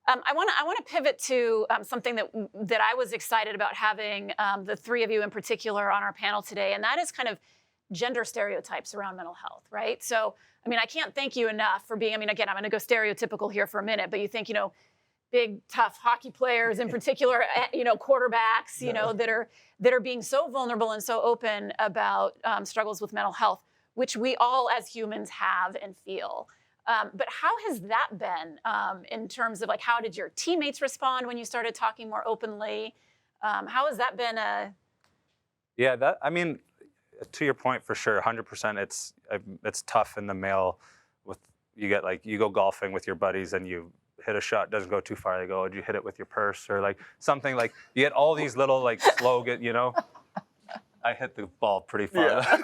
I want to pivot to something that I was excited about having the three of you in particular on our panel today, and that is kind of gender stereotypes around mental health, right? So, I mean, I can't thank you enough for being, I mean, again, I'm going to go stereotypical here for a minute, but you think, big, tough hockey players in particular, quarterbacks, that are being so vulnerable and so open about struggles with mental health, which we all as humans have and feel. But how has that been in terms of how did your teammates respond when you started talking more openly? How has that been? Yeah, I mean, to your point, for sure, 100%. It's tough in the male. You go golfing with your buddies and you hit a shot, doesn't go too far. They go, "Did you hit it with your purse?" Or something you get all these little slogan, I hit the ball pretty far. Yeah.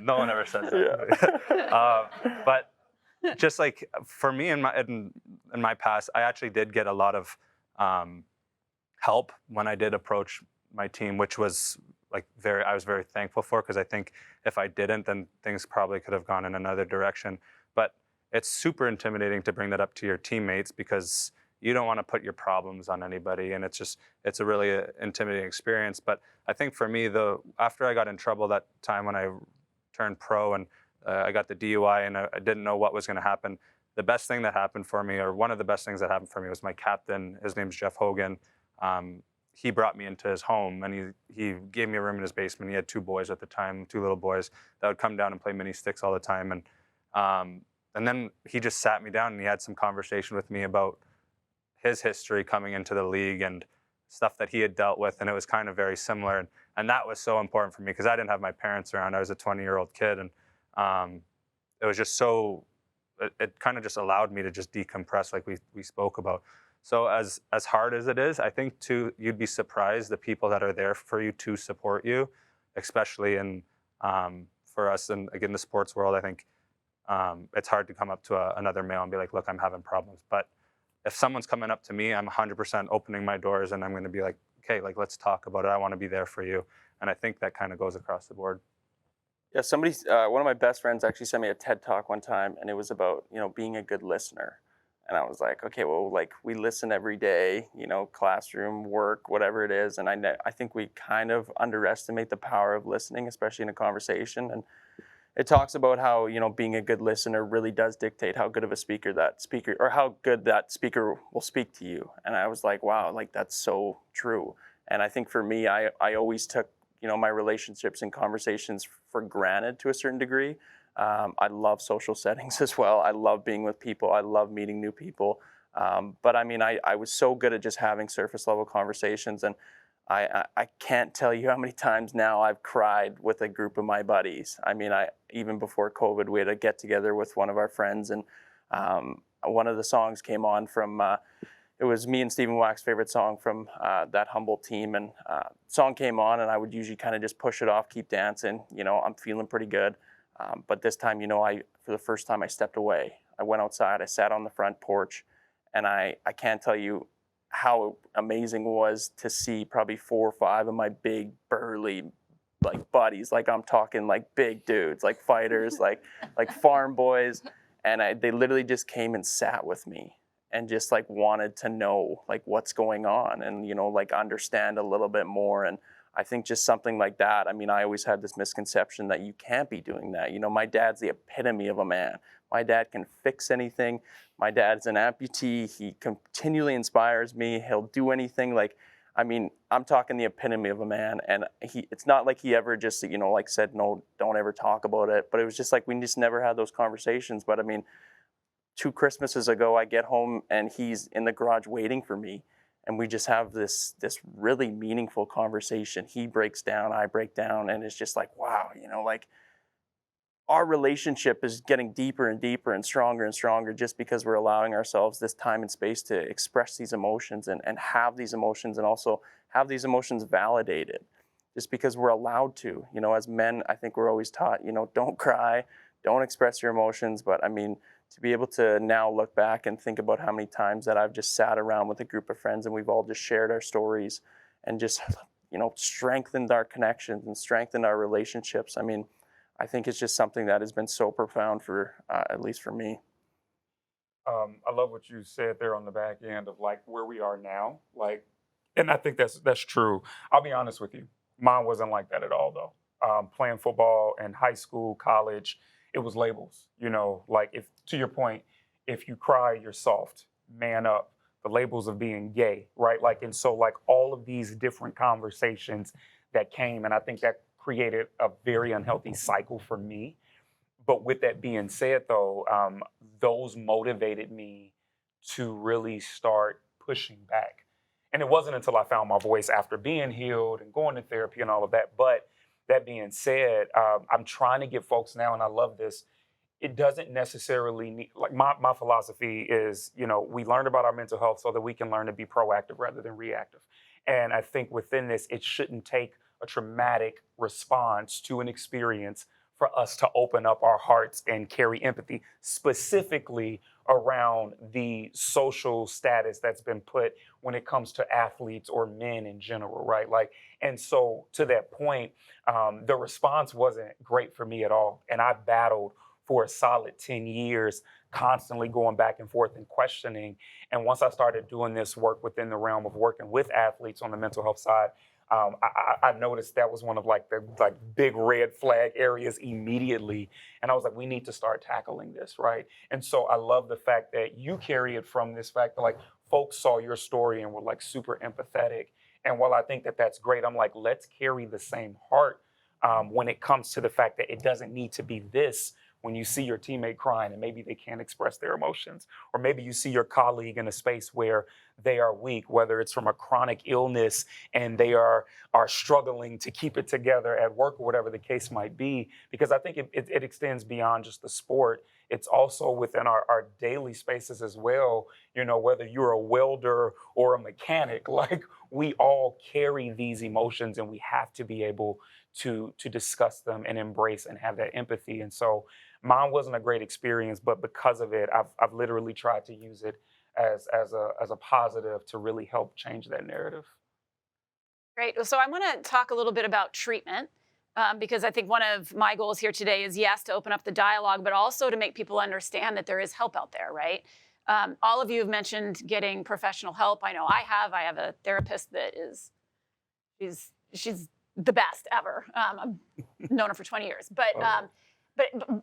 No one ever says that. Yeah. But just for me in my past, I actually did get a lot of help when I did approach my team, which was I was very thankful for, because I think if I didn't, then things probably could have gone in another direction. But it's super intimidating to bring that up to your teammates, because you don't want to put your problems on anybody, and it's a really intimidating experience. But I think for me, after I got in trouble that time when I turned pro and I got the DUI and I didn't know what was going to happen, the best thing that happened for me, or one of the best things that happened for me, was my captain. His name's Jeff Hogan. He brought me into his home, and he gave me a room in his basement. He had 2 boys at the time, 2 little boys that would come down and play mini sticks all the time. And then he just sat me down and he had some conversation with me about his history coming into the league and stuff that he had dealt with, and it was kind of very similar. And that was so important for me, because I didn't have my parents around. I was a 20-year-old kid, and it was just it kind of just allowed me to just decompress, like we spoke about. So as hard as it is, I think you'd be surprised the people that are there for you to support you, especially for us. And again, the sports world, I think it's hard to come up to another male and be like, "Look, I'm having problems." But if someone's coming up to me, I'm 100% opening my doors, and I'm going to be like, "Okay, let's talk about it. I want to be there for you." And I think that kind of goes across the board. Yeah, one of my best friends actually sent me a TED Talk one time, and it was about, being a good listener. And I was like, okay, well, we listen every day, classroom, work, whatever it is. And I think we kind of underestimate the power of listening, especially in a conversation. And it talks about how, being a good listener really does dictate how good of a or how good that speaker will speak to you. And I was like, wow, that's so true. And I think for me, I always took, my relationships and conversations for granted to a certain degree. I love social settings as well. I love being with people. I love meeting new people. But I mean, I was so good at just having surface level conversations. And I can't tell you how many times now I've cried with a group of my buddies. I mean, even before COVID, we had a get together with one of our friends, and one of the songs came on from, it was me and Stephen Wack's favorite song from that Humboldt team. And song came on, and I would usually kind of just push it off, keep dancing. I'm feeling pretty good. But this time, for the first time, I stepped away. I went outside, I sat on the front porch, and I can't tell you how amazing it was to see probably 4 or 5 of my big, burly, buddies. I'm talking big dudes, fighters, like farm boys. And they literally just came and sat with me and just wanted to know what's going on and, understand a little bit more. And I think just something like that. I mean, I always had this misconception that you can't be doing that. My dad's the epitome of a man. My dad can fix anything. My dad's an amputee. He continually inspires me. He'll do anything. I'm talking the epitome of a man. And it's not like he ever just, said, no, don't ever talk about it. But it was just we just never had those conversations. But I mean, 2 Christmases ago, I get home and he's in the garage waiting for me. And we just have this really meaningful conversation. He breaks down, I break down, and it's just wow, our relationship is getting deeper and deeper and stronger just because we're allowing ourselves this time and space to express these emotions and have these emotions, and also have these emotions validated just because we're allowed to. As men, I think we're always taught, don't cry, don't express your emotions. But I mean, to be able to now look back and think about how many times that I've just sat around with a group of friends and we've all just shared our stories and just, strengthened our connections and strengthened our relationships. I mean, I think it's just something that has been so profound for, at least for me. I love what you said there on the back end of where we are now. And I think that's true. I'll be honest with you. Mine wasn't like that at all, though. Playing football in high school, college, it was labels. You know, like if to your point, if you cry, you're soft. Man up. The labels of being gay, right? Like, and so like all of these different conversations that came, and I think that created a very unhealthy cycle for me. But with that being said, though, those motivated me to really start pushing back. And it wasn't until I found my voice after being healed and going to therapy and all of that. But that being said, I'm trying to give folks now, and I love this, it doesn't necessarily need, like my philosophy is, you know, we learn about our mental health so that we can learn to be proactive rather than reactive. And I think within this, it shouldn't take a traumatic response to an experience for us to open up our hearts and carry empathy, specifically around the social status that's been put when it comes to athletes or men in general, right? Like, and so to that point, the response wasn't great for me at all. And I battled for a solid 10 years, constantly going back and forth and questioning. And once I started doing this work within the realm of working with athletes on the mental health side, I noticed that was one of like the big red flag areas immediately. And I was like, we need to start tackling this, right? And so I love the fact that you carry it from this fact that like folks saw your story and were like super empathetic. And while I think that that's great, I'm like, let's carry the same heart when it comes to the fact that it doesn't need to be this. When you see your teammate crying and maybe they can't express their emotions, or maybe you see your colleague in a space where they are weak, whether it's from a chronic illness and they are struggling to keep it together at work or whatever the case might be, because I think it extends beyond just the sport. It's also within our daily spaces as well. You know, whether you're a welder or a mechanic, like we all carry these emotions and we have to be able to discuss them and embrace and have that empathy. And so mine wasn't a great experience, but because of it, I've literally tried to use it as a positive to really help change that narrative. Great. So I want to talk a little bit about treatment because I think one of my goals here today is, yes, to open up the dialogue, but also to make people understand that there is help out there, right? All of you have mentioned getting professional help. I know I have. I have a therapist that she's the best ever. I've known her for 20 years. But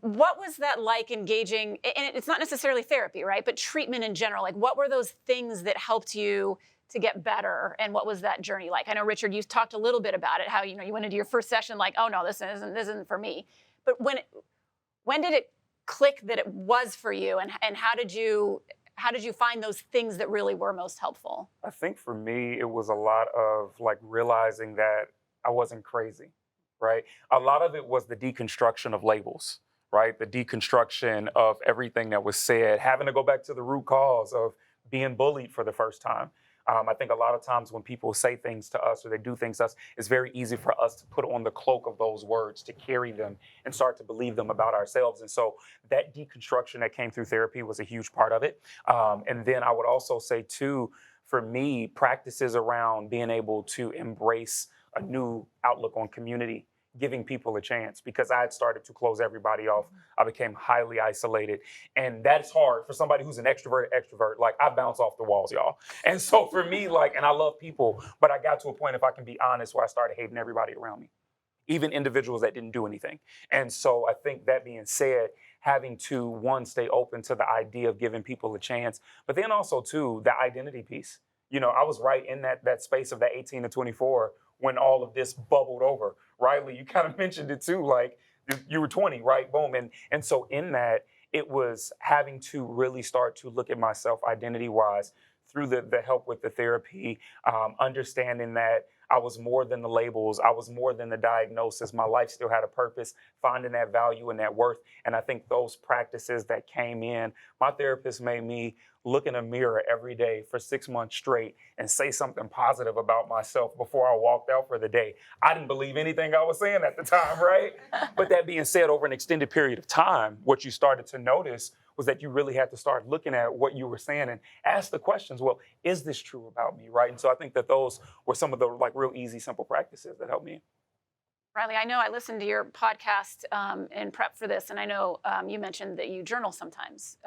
what was that like engaging? And it's not necessarily therapy, right? But treatment in general. Like, what were those things that helped you to get better? And what was that journey like? I know, Richard, you talked a little bit about it, how you went into your first session like, oh no, this isn't for me. But when did it click that it was for you? And how did you find those things that really were most helpful? I think for me, it was a lot of like realizing that I wasn't crazy, right? A lot of it was the deconstruction of labels, right? The deconstruction of everything that was said, having to go back to the root cause of being bullied for the first time. I think a lot of times when people say things to us or they do things to us, it's very easy for us to put on the cloak of those words, to carry them and start to believe them about ourselves. And so that deconstruction that came through therapy was a huge part of it. And then I would also say too, for me, practices around being able to embrace a new outlook on community, giving people a chance, because I had started to close everybody off. I became highly isolated. And that's hard for somebody who's an extrovert. Like, I bounce off the walls, y'all. And so for me, like, and I love people, but I got to a point, if I can be honest, where I started hating everybody around me, even individuals that didn't do anything. And so I think that being said, having to, one, stay open to the idea of giving people a chance, but then also, two, the identity piece. You know, I was right in that space of that 18 to 24 when all of this bubbled over. Riley, you kind of mentioned it too, like you were 20, right? Boom. And so in that, it was having to really start to look at myself identity-wise through the help with the therapy, understanding that I was more than the labels. I was more than the diagnosis. My life still had a purpose, finding that value and that worth. And I think those practices that came in, my therapist made me look in a mirror every day for 6 months straight and say something positive about myself before I walked out for the day. I didn't believe anything I was saying at the time, right? But that being said, over an extended period of time, what you started to notice was that you really had to start looking at what you were saying and ask the questions, well, is this true about me, right? And so I think that those were some of the like real easy, simple practices that helped me. Riley, I know I listened to your podcast in prep for this, and I know you mentioned that you journal sometimes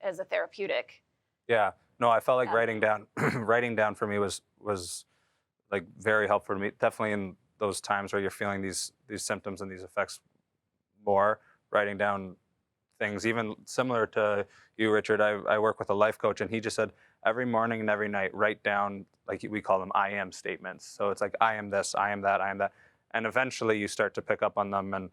as a therapeutic. Yeah, no, I felt like writing down for me was like very helpful to me. Definitely in those times where you're feeling these symptoms and these effects more, writing down things, even similar to you, Richard. I work with a life coach, and he just said every morning and every night, write down, like we call them I am statements. So it's like, I am this, I am that, I am that. And eventually you start to pick up on them. And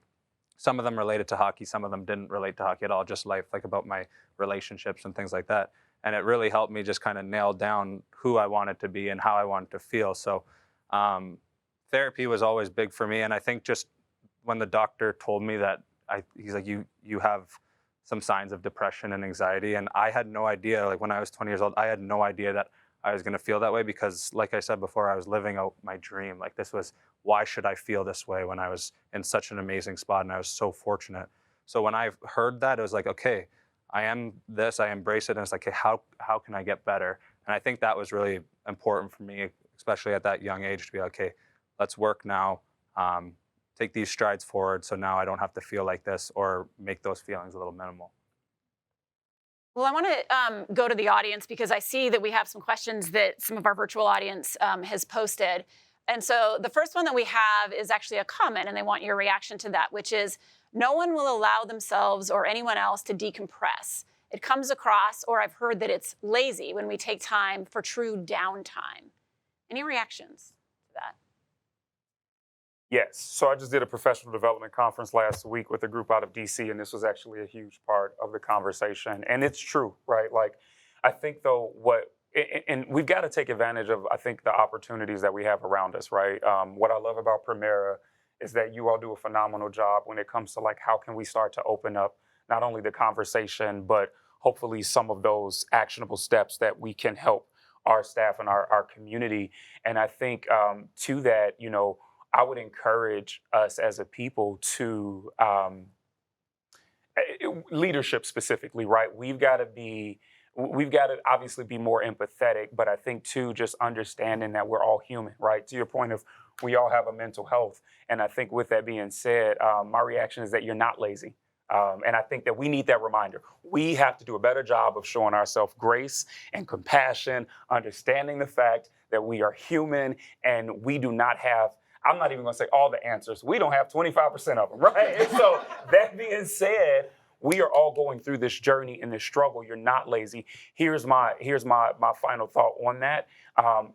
some of them related to hockey, some of them didn't relate to hockey at all, just life, like about my relationships and things like that. And it really helped me just kind of nail down who I wanted to be and how I wanted to feel. So therapy was always big for me. And I think just when the doctor told me that, he's like, you have some signs of depression and anxiety. And I had no idea, like when I was 20 years old, I had no idea that I was going to feel that way, because like I said before, I was living out my dream. Like this was, why should I feel this way when I was in such an amazing spot and I was so fortunate? So when I heard that, it was like, okay, I am this, I embrace it. And it's like, okay, how can I get better? And I think that was really important for me, especially at that young age, to be like, okay, let's work now, take these strides forward, so now I don't have to feel like this or make those feelings a little minimal. Well, I want to go to the audience, because I see that we have some questions that some of our virtual audience has posted. And so the first one that we have is actually a comment, and they want your reaction to that, which is, no one will allow themselves or anyone else to decompress. It comes across, or I've heard that it's lazy when we take time for true downtime. Any reactions to that? Yes. So I just did a professional development conference last week with a group out of DC, and this was actually a huge part of the conversation. And it's true, right? Like, I think though, and we've got to take advantage of, I think, the opportunities that we have around us, right? What I love about Premera is that you all do a phenomenal job when it comes to like, how can we start to open up not only the conversation, but hopefully some of those actionable steps that we can help our staff and our community. And I think to that, I would encourage us as a people to leadership specifically, right? We've got to obviously be more empathetic, but I think too, just understanding that we're all human, right? To your point of, we all have a mental health. And I think with that being said, my reaction is that you're not lazy. And I think that we need that reminder. We have to do a better job of showing ourselves grace and compassion, understanding the fact that we are human and we do not have, I'm not even going to say all the answers. We don't have 25% of them, right? And so that being said, we are all going through this journey and this struggle. You're not lazy. Here's my final thought on that.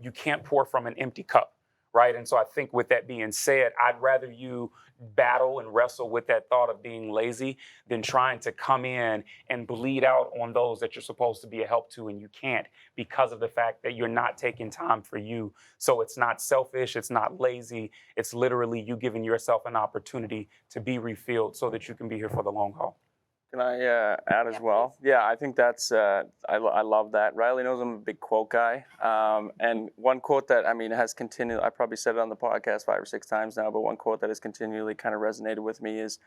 You can't pour from an empty cup, right? And so I think with that being said, I'd rather you battle and wrestle with that thought of being lazy than trying to come in and bleed out on those that you're supposed to be a help to, and you can't because of the fact that you're not taking time for you. So it's not selfish, it's not lazy, it's literally you giving yourself an opportunity to be refilled so that you can be here for the long haul. Can I add as well? Yeah, I think that's, I love that. Riley knows I'm a big quote guy. And one quote that, has continued, I probably said it on the podcast 5 or 6 times now, but one quote that has continually kind of resonated with me is,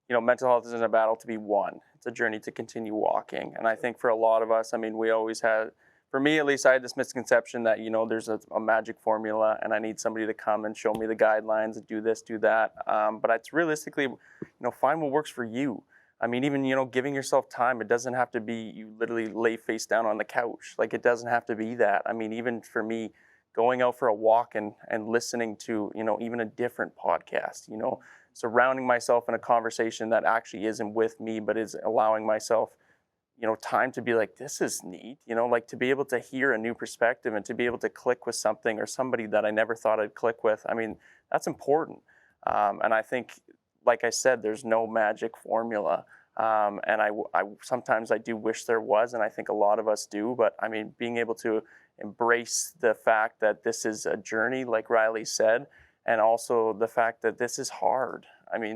mental health isn't a battle to be won. It's a journey to continue walking. And I think for a lot of us, we always had, for me at least, I had this misconception that, there's a magic formula and I need somebody to come and show me the guidelines and do this, do that. But it's realistically, find what works for you. Even, giving yourself time, it doesn't have to be you literally lay face down on the couch. Like, it doesn't have to be that. Even for me, going out for a walk and listening to, even a different podcast, surrounding myself in a conversation that actually isn't with me, but is allowing myself, time to be like, this is neat, like to be able to hear a new perspective and to be able to click with something or somebody that I never thought I'd click with. That's important. And I think, like I said, there's no magic formula. And I sometimes I do wish there was, and I think a lot of us do, but being able to embrace the fact that this is a journey, like Riley said, and also the fact that this is hard.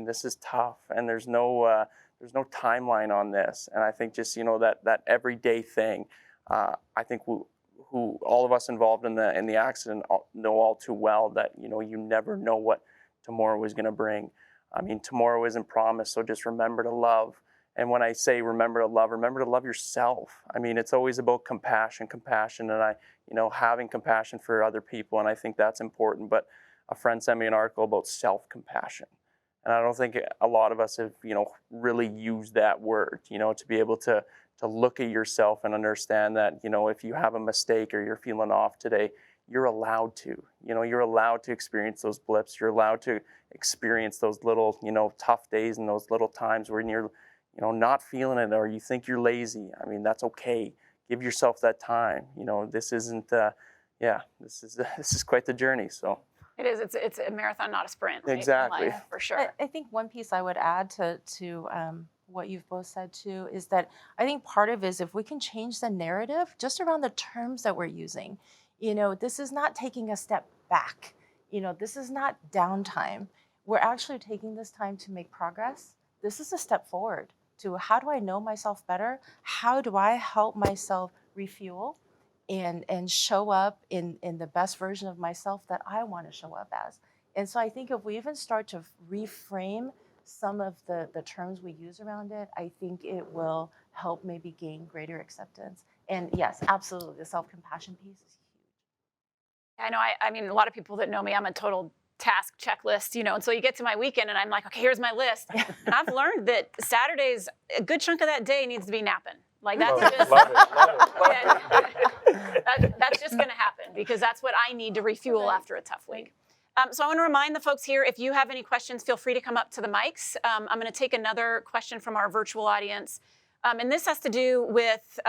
This is tough, and there's no timeline on this. And I think just, that everyday thing, I think who all of us involved in the accident know all too well that, you never know what tomorrow is going to bring. Tomorrow isn't promised, so just remember to love. And when I say remember to love yourself. It's always about compassion, and having compassion for other people, and I think that's important. But a friend sent me an article about self-compassion, and I don't think a lot of us have, really used that word, to be able to look at yourself and understand that, if you have a mistake or you're feeling off today, you're allowed to. You're allowed to experience those blips. You're allowed to experience those little, tough days and those little times when you're, not feeling it or you think you're lazy. I mean, that's okay. Give yourself that time. This isn't, this is quite the journey. So It is. It's a marathon, not a sprint. Right? Exactly. In life, for sure. I think one piece I would add to what you've both said too is that I think part of it is if we can change the narrative just around the terms that we're using. This is not taking a step back. This is not downtime. We're actually taking this time to make progress. This is a step forward to how do I know myself better? How do I help myself refuel and show up in the best version of myself that I want to show up as? And so I think if we even start to reframe some of the terms we use around it, I think it will help maybe gain greater acceptance. And yes, absolutely, the self-compassion piece is huge. I know. I mean, a lot of people that know me, I'm a total task checklist, and so you get to my weekend and I'm like, okay, here's my list. And I've learned that Saturdays, a good chunk of that day needs to be napping. Like that's just love it. that's just going to happen because that's what I need to refuel after a tough week. So I want to remind the folks here, if you have any questions, feel free to come up to the mics. I'm going to take another question from our virtual audience. And this has to do with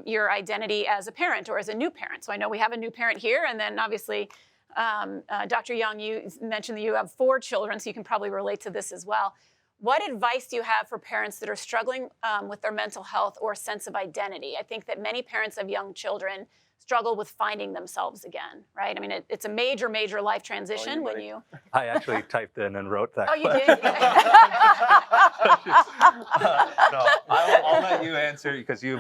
your identity as a parent or as a new parent. So I know we have a new parent here. And then obviously, Dr. Young, you mentioned that you have 4 children, so you can probably relate to this as well. What advice do you have for parents that are struggling with their mental health or sense of identity? I think that many parents of young children struggle with finding themselves again, right? I mean, it's a major, major life transition when you... I actually typed in and wrote that. Oh, you question. did? No, I'll let you answer because you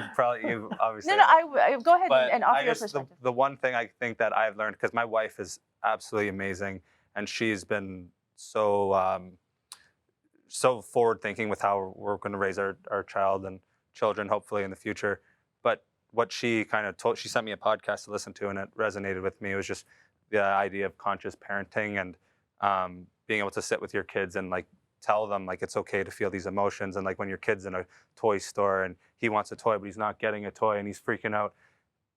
obviously... No, I go ahead But and offer I your guess perspective. the one thing I think that I've learned, because my wife is absolutely amazing, and she's been so so forward-thinking with how we're going to raise our child and children, hopefully, in the future. But what she kind of told, she sent me a podcast to listen to, and it resonated with me. It was just the idea of conscious parenting and being able to sit with your kids and like tell them like it's okay to feel these emotions. And like when your kid's in a toy store and he wants a toy, but he's not getting a toy and he's freaking out,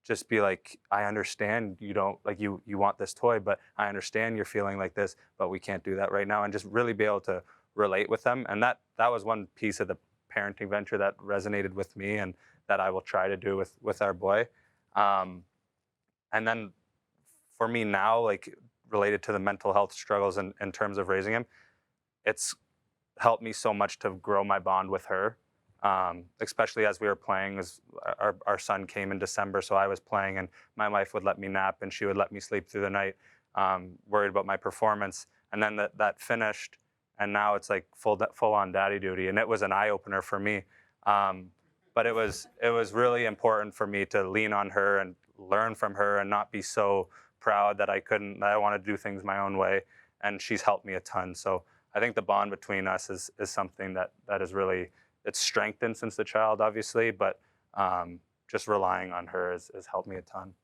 just be like, I understand you don't like you want this toy, but I understand you're feeling like this, but we can't do that right now. And just really be able to relate with them. And that was one piece of the parenting venture that resonated with me and that I will try to do with our boy. And then for me now, like related to the mental health struggles in terms of raising him, it's helped me so much to grow my bond with her, especially as we were playing. As our son came in December, so I was playing and my wife would let me nap and she would let me sleep through the night, worried about my performance. And then that finished, and now it's like full on daddy duty, and it was an eye opener for me. But it was really important for me to lean on her and learn from her and not be so proud that I want to do things my own way. And she's helped me a ton. So I think the bond between us is something that is really, it's strengthened since the child, obviously, but just relying on her has helped me a ton.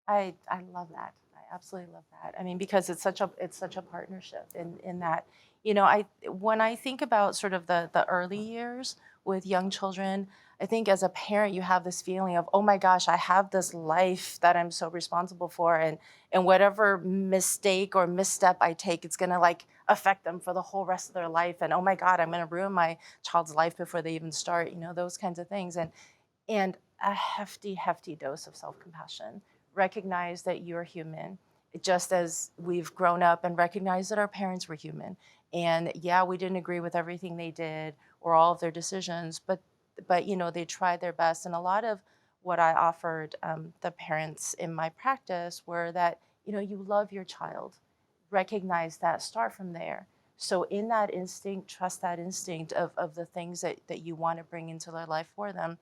I love that. I absolutely love that. I mean, because it's such a partnership in that, when I think about sort of the early years with young children, I think as a parent, you have this feeling of, oh my gosh, I have this life that I'm so responsible for. And whatever mistake or misstep I take, it's going to like affect them for the whole rest of their life. And oh my God, I'm going to ruin my child's life before they even start, those kinds of things. And a hefty dose of self-compassion. Recognize that you're human, just as we've grown up and recognized that our parents were human. And yeah, we didn't agree with everything they did or all of their decisions, but they tried their best. And a lot of what I offered the parents in my practice were that, you love your child, recognize that, start from there. So in that instinct, trust that instinct of the things that you want to bring into their life for them.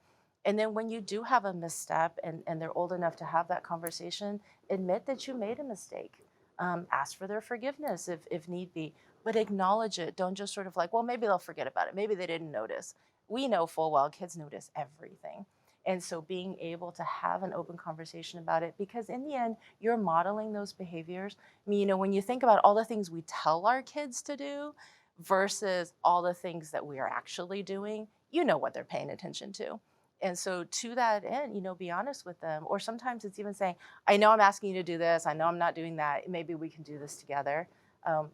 And then when you do have a misstep and they're old enough to have that conversation, admit that you made a mistake. Ask for their forgiveness if need be, but acknowledge it. Don't just sort of like, well, maybe they'll forget about it. Maybe they didn't notice. We know full well kids notice everything. And so being able to have an open conversation about it, because in the end, you're modeling those behaviors. I mean, when you think about all the things we tell our kids to do versus all the things that we are actually doing, what they're paying attention to. And so to that end, be honest with them. Or sometimes it's even saying, I know I'm asking you to do this. I know I'm not doing that. Maybe we can do this together.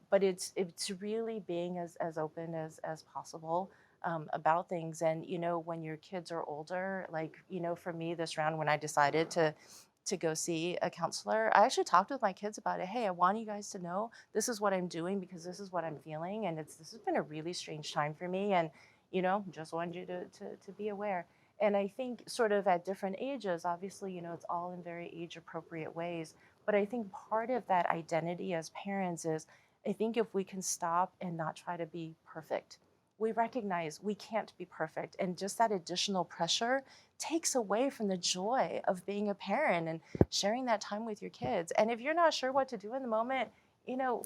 But it's really being as open as possible about things. And, when your kids are older, like, for me this round, when I decided to go see a counselor, I actually talked with my kids about it. Hey, I want you guys to know this is what I'm doing because this is what I'm feeling. And this has been a really strange time for me. And, just wanted you to be aware. And I think sort of at different ages, obviously, it's all in very age appropriate ways. But I think part of that identity as parents is, I think if we can stop and not try to be perfect, we recognize we can't be perfect. And just that additional pressure takes away from the joy of being a parent and sharing that time with your kids. And if you're not sure what to do in the moment,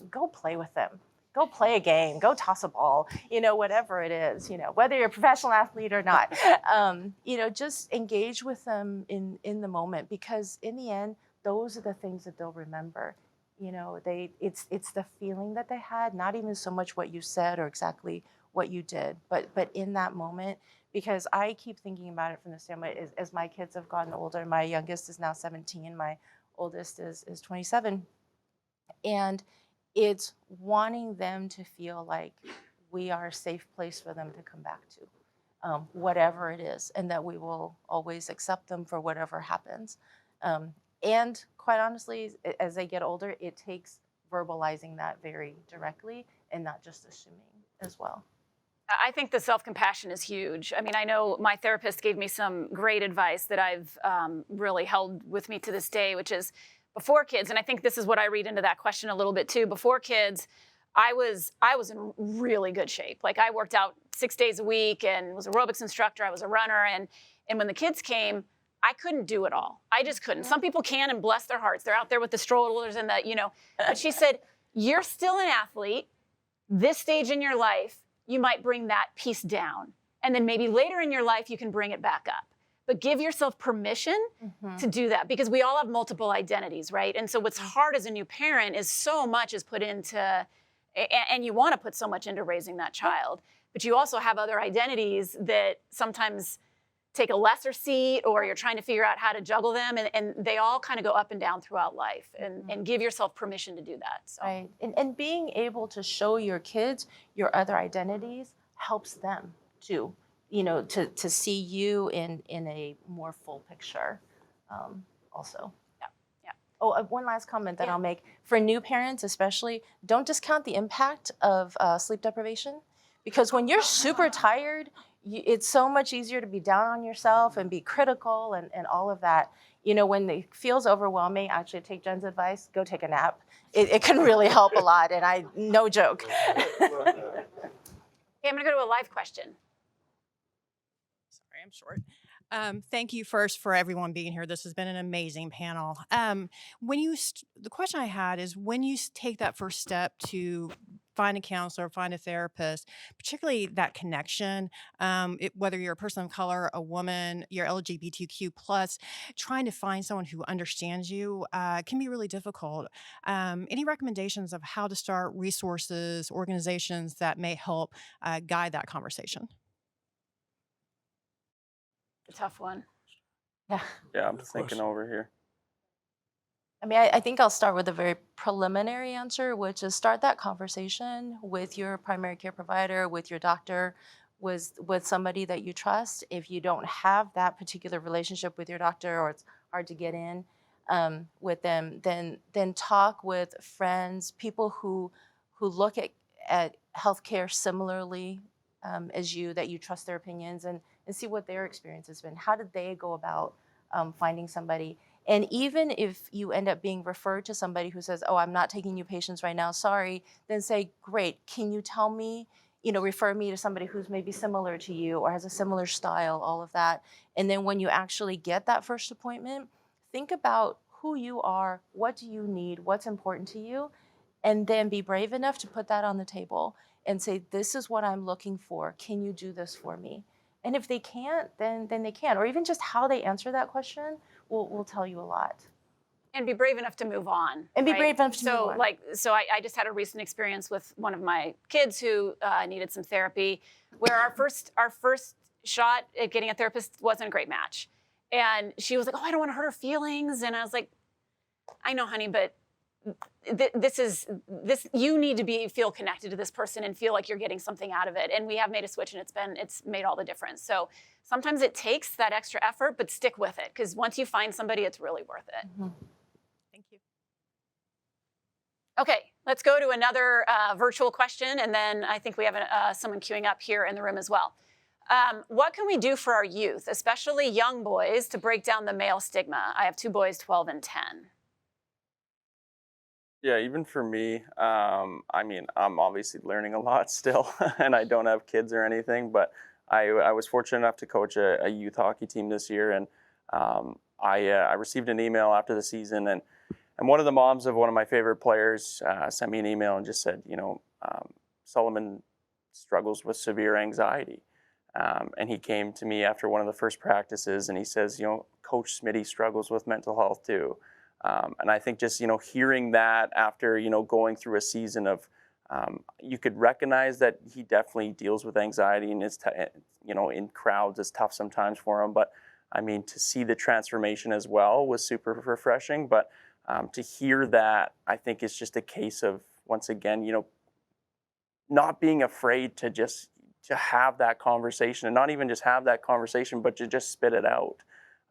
go play with them. Go play a game, go toss a ball, whatever it is, whether you're a professional athlete or not, just engage with them in the moment, because in the end, those are the things that they'll remember. It's the feeling that they had, not even so much what you said or exactly what you did, but in that moment, because I keep thinking about it from the standpoint as my kids have gotten older. My youngest is now 17, my oldest is 27. And it's wanting them to feel like we are a safe place for them to come back to, whatever it is, and that we will always accept them for whatever happens. And quite honestly, as they get older, it takes verbalizing that very directly and not just assuming as well. I think the self-compassion is huge. I mean, I know my therapist gave me some great advice that I've really held with me to this day, which is before kids, and I think this is what I read into that question a little bit too. Before kids, I was in really good shape. Like, I worked out 6 days a week and was an aerobics instructor. I was a runner, and when the kids came, I couldn't do it all. I just couldn't. Some people can, and bless their hearts, they're out there with the strollers and But she said, you're still an athlete. This stage in your life, you might bring that piece down, and then maybe later in your life you can bring it back up. But give yourself permission to do that, because we all have multiple identities, right? And so what's hard as a new parent is so much is put into, and you want to put so much into raising that child, but you also have other identities that sometimes take a lesser seat, or you're trying to figure out how to juggle them, and they all kind of go up and down throughout life, and give yourself permission to do that. So. Right, and being able to show your kids your other identities helps them too. To see you in a more full picture, also. Yeah. Oh, one last comment that I'll make. For new parents especially, don't discount the impact of sleep deprivation, because when you're super tired, it's so much easier to be down on yourself and be critical and all of that. When it feels overwhelming, actually take Jen's advice, go take a nap. It can really help a lot, and no joke. Okay, I'm gonna go to a live question. I'm short. Thank you first for everyone being here. This has been an amazing panel. The question I had is, when you take that first step to find a counselor, find a therapist, particularly that connection, whether you're a person of color, a woman, you're LGBTQ+, trying to find someone who understands you can be really difficult. Any recommendations of how to start, resources, organizations that may help guide that conversation? A tough one. Yeah. Yeah, I'm thinking over here. I mean, I think I'll start with a very preliminary answer, which is start that conversation with your primary care provider, with your doctor, with somebody that you trust. If you don't have that particular relationship with your doctor, or it's hard to get in with them, then talk with friends, people who look at healthcare similarly as you, that you trust their opinions, and see what their experience has been. How did they go about finding somebody? And even if you end up being referred to somebody who says, oh, I'm not taking new patients right now, sorry, then say, great, can you tell me, refer me to somebody who's maybe similar to you or has a similar style, all of that. And then when you actually get that first appointment, think about who you are, what do you need, what's important to you, and then be brave enough to put that on the table and say, this is what I'm looking for. Can you do this for me? And if they can't, then they can't. Or even just how they answer that question will tell you a lot. And be brave enough to move on. And be right? brave enough to move on. So I just had a recent experience with one of my kids who needed some therapy, where our first shot at getting a therapist wasn't a great match. And she was like, oh, I don't want to hurt her feelings. And I was like, I know, honey, but you need to feel connected to this person and feel like you're getting something out of it. And we have made a switch, and it's made all the difference. So sometimes it takes that extra effort, but stick with it, because once you find somebody, it's really worth it. Mm-hmm. Thank you. Okay, let's go to another virtual question, and then I think we have someone queuing up here in the room as well. What can we do for our youth, especially young boys, to break down the male stigma? I have 2 boys, 12 and 10. Yeah, even for me, I mean, I'm obviously learning a lot still, and I don't have kids or anything, but I was fortunate enough to coach a youth hockey team this year, and I received an email after the season, and one of the moms of one of my favorite players sent me an email and just said, Solomon struggles with severe anxiety. And he came to me after one of the first practices, and he says, Coach Smitty struggles with mental health too. And I think just, hearing that after, going through a season of, you could recognize that he definitely deals with anxiety, and it's, in crowds, it's tough sometimes for him. But I mean, to see the transformation as well was super refreshing. But to hear that, I think it's just a case of, once again, not being afraid to have that conversation, and not even just have that conversation, but to just spit it out.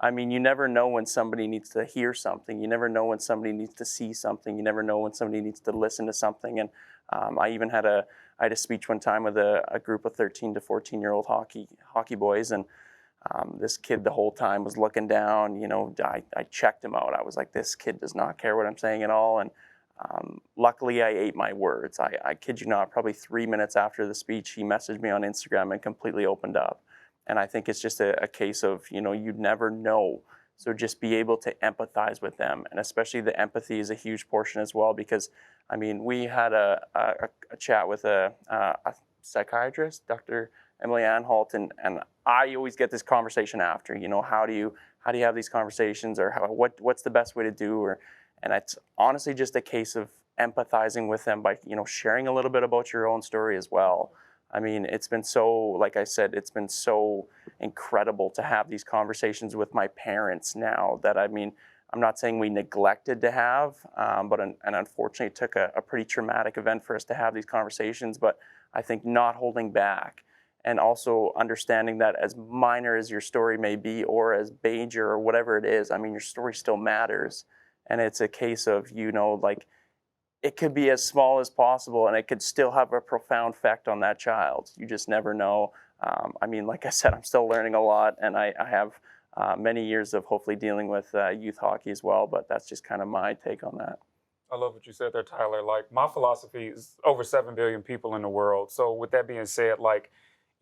I mean, you never know when somebody needs to hear something. You never know when somebody needs to see something. You never know when somebody needs to listen to something. And I even had a speech one time with a group of 13 to 14-year-old hockey boys, and this kid the whole time was looking down. I checked him out. I was like, this kid does not care what I'm saying at all. And luckily, I ate my words. I kid you not, probably 3 minutes after the speech, he messaged me on Instagram and completely opened up. And I think it's just a case of, you'd never know. So just be able to empathize with them. And especially the empathy is a huge portion as well, because, I mean, we had a chat with a psychiatrist, Dr. Emily Anhalt, and I always get this conversation after, how do you have these conversations, or what's the best way to do, and it's honestly just a case of empathizing with them by, sharing a little bit about your own story as well. I mean, it's been so, like I said, it's been so incredible to have these conversations with my parents now that, I mean, I'm not saying we neglected to have, but unfortunately it took a pretty traumatic event for us to have these conversations, but I think not holding back, and also understanding that as minor as your story may be, or as major or whatever it is, I mean, your story still matters. And it's a case of, it could be as small as possible, and it could still have a profound effect on that child. You just never know. I mean, like I said, I'm still learning a lot, and I have many years of hopefully dealing with youth hockey as well, but that's just kind of my take on that. I love what you said there, Tyler. Like, my philosophy is over 7 billion people in the world. So with that being said, like,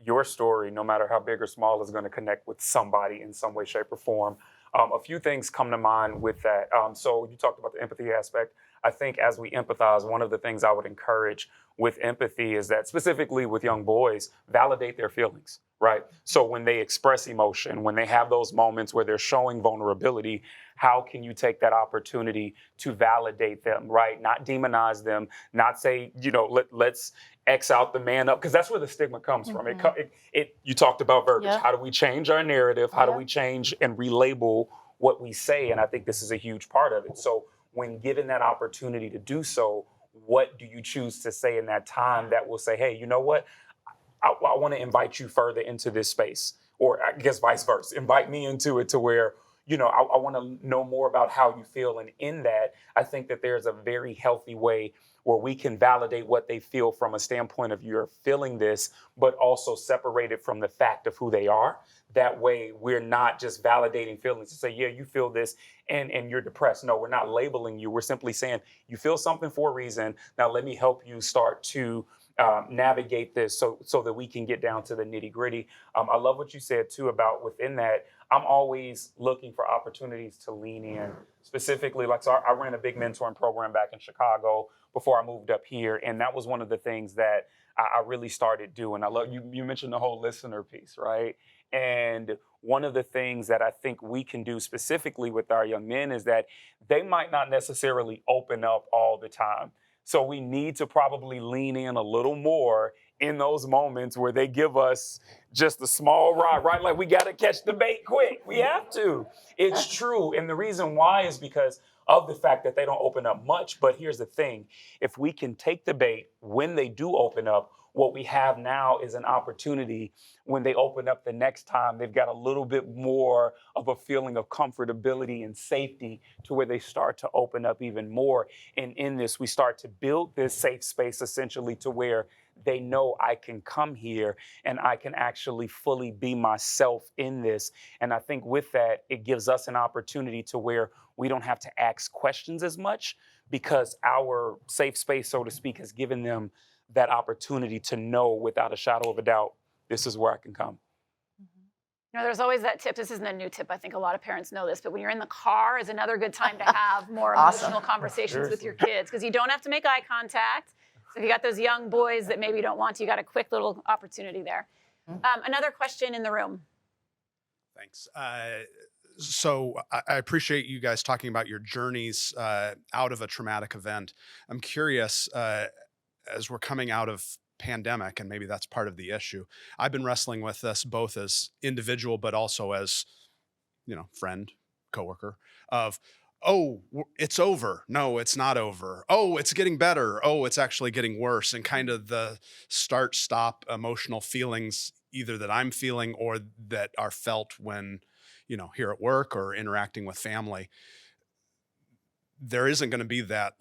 your story, no matter how big or small, is going to connect with somebody in some way, shape, or form. A few things come to mind with that. So you talked about the empathy aspect. I think as we empathize, one of the things I would encourage with empathy is that, specifically with young boys, validate their feelings, right? So when they express emotion, when they have those moments where they're showing vulnerability, how can you take that opportunity to validate them, right? Not demonize them, not say, let's X out the man up, because that's where the stigma comes from. You talked about verbiage. Yep. How do we change our narrative? How do Yep. we change and relabel what we say? And I think this is a huge part of it. So when given that opportunity to do so, what do you choose to say in that time that will say, hey, you know what? I want to invite you further into this space, or I guess vice versa. Invite me into it to where, I want to know more about how you feel. And in that, I think that there's a very healthy way where we can validate what they feel from a standpoint of you're feeling this, but also separate it from the fact of who they are. That way, we're not just validating feelings to say, yeah, you feel this and you're depressed. No, we're not labeling you. We're simply saying you feel something for a reason. Now, let me help you start to navigate this so that we can get down to the nitty gritty. I love what you said too about within that. I'm always looking for opportunities to lean in. Specifically, so I ran a big mentoring program back in Chicago before I moved up here. And that was one of the things that I really started doing. I love you mentioned the whole listener piece, right? And one of the things that I think we can do specifically with our young men is that they might not necessarily open up all the time. So we need to probably lean in a little more in those moments where they give us just a small rod, right? Like, we got to catch the bait quick. We have to. It's true. And the reason why is because of the fact that they don't open up much. But here's the thing. If we can take the bait when they do open up, what we have now is an opportunity when they open up the next time, they've got a little bit more of a feeling of comfortability and safety to where they start to open up even more. And in this, we start to build this safe space essentially to where they know I can come here and I can actually fully be myself in this. And I think with that, it gives us an opportunity to where we don't have to ask questions as much because our safe space, so to speak, has given them that opportunity to know without a shadow of a doubt, this is where I can come. You know, there's always that tip. This isn't a new tip. I think a lot of parents know this, but when you're in the car is another good time to have more emotional conversations with your kids because you don't have to make eye contact. So if you got those young boys that maybe don't want to, you got a quick little opportunity there. Another question in the room. Thanks. So I appreciate you guys talking about your journeys out of a traumatic event. I'm curious, as we're coming out of pandemic, and maybe that's part of the issue, I've been wrestling with this both as individual, but also as, friend, coworker of, oh, it's over. No, it's not over. Oh, it's getting better. Oh, it's actually getting worse. And kind of the start, stop emotional feelings, either that I'm feeling or that are felt when, here at work or interacting with family. There isn't going to be that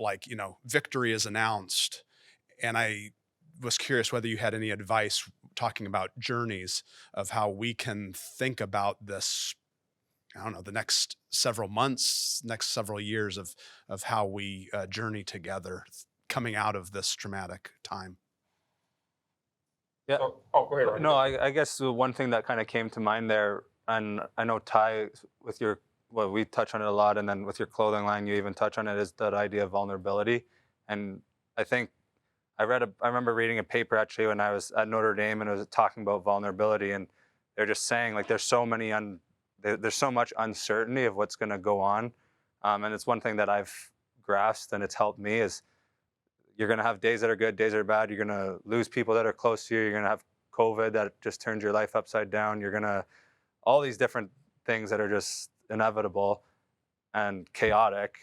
victory is announced. And I was curious whether you had any advice talking about journeys of how we can think about this, the next several months, next several years of how we journey together coming out of this traumatic time. Yeah. Oh, go ahead. No, I guess the one thing that kind of came to mind there, and I know Ty, with we touch on it a lot, and then with your clothing line, you even touch on it, is that idea of vulnerability. And I think I remember reading a paper actually when I was at Notre Dame, and it was talking about vulnerability, and they're just saying there's so much uncertainty of what's going to go on, and it's one thing that I've grasped and it's helped me is you're going to have days that are good, days that are bad. You're going to lose people that are close to you. You're going to have COVID that just turns your life upside down. You're going to all these different things that are just inevitable and chaotic,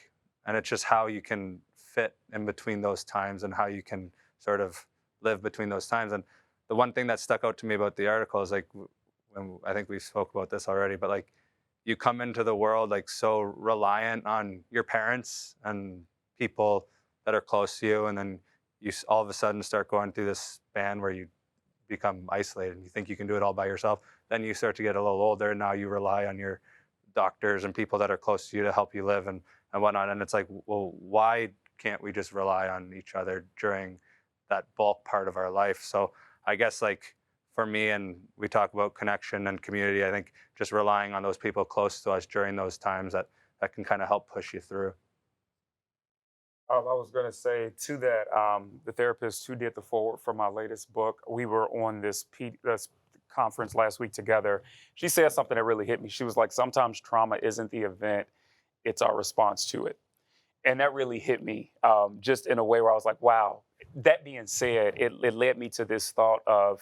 and it's just how you can fit in between those times and how you can sort of live between those times. And the one thing that stuck out to me about the article is when I think we spoke about this already, but you come into the world so reliant on your parents and people that are close to you, and then you all of a sudden start going through this span where you become isolated and you think you can do it all by yourself. Then you start to get a little older, and now you rely on your doctors and people that are close to you to help you live and whatnot. And it's well, why can't we just rely on each other during that bulk part of our life? So I guess for me, and we talk about connection and community, I think just relying on those people close to us during those times that can kind of help push you through. I was going to say to that, the therapist who did the foreword for my latest book, we were on this conference last week together. She said something that really hit me. She was like, sometimes trauma isn't the event, it's our response to it. And that really hit me just in a way where I was like, wow. That being said, it led me to this thought of,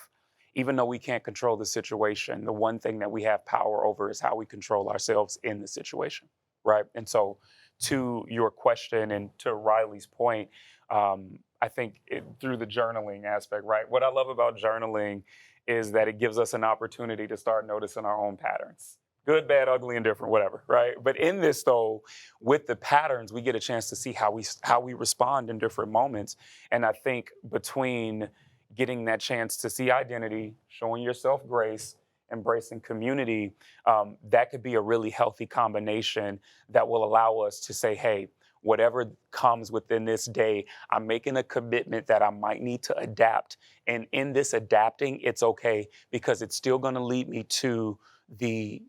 even though we can't control the situation, the one thing that we have power over is how we control ourselves in the situation, right? And so to your question and to Riley's point, I think through the journaling aspect, right? What I love about journaling is that it gives us an opportunity to start noticing our own patterns. Good, bad, ugly, and different, whatever, right? But in this, though, with the patterns, we get a chance to see how we respond in different moments. And I think between getting that chance to see identity, showing yourself grace, embracing community, that could be a really healthy combination that will allow us to say, hey, whatever comes within this day, I'm making a commitment that I might need to adapt. And in this adapting, it's okay because it's still going to lead me to the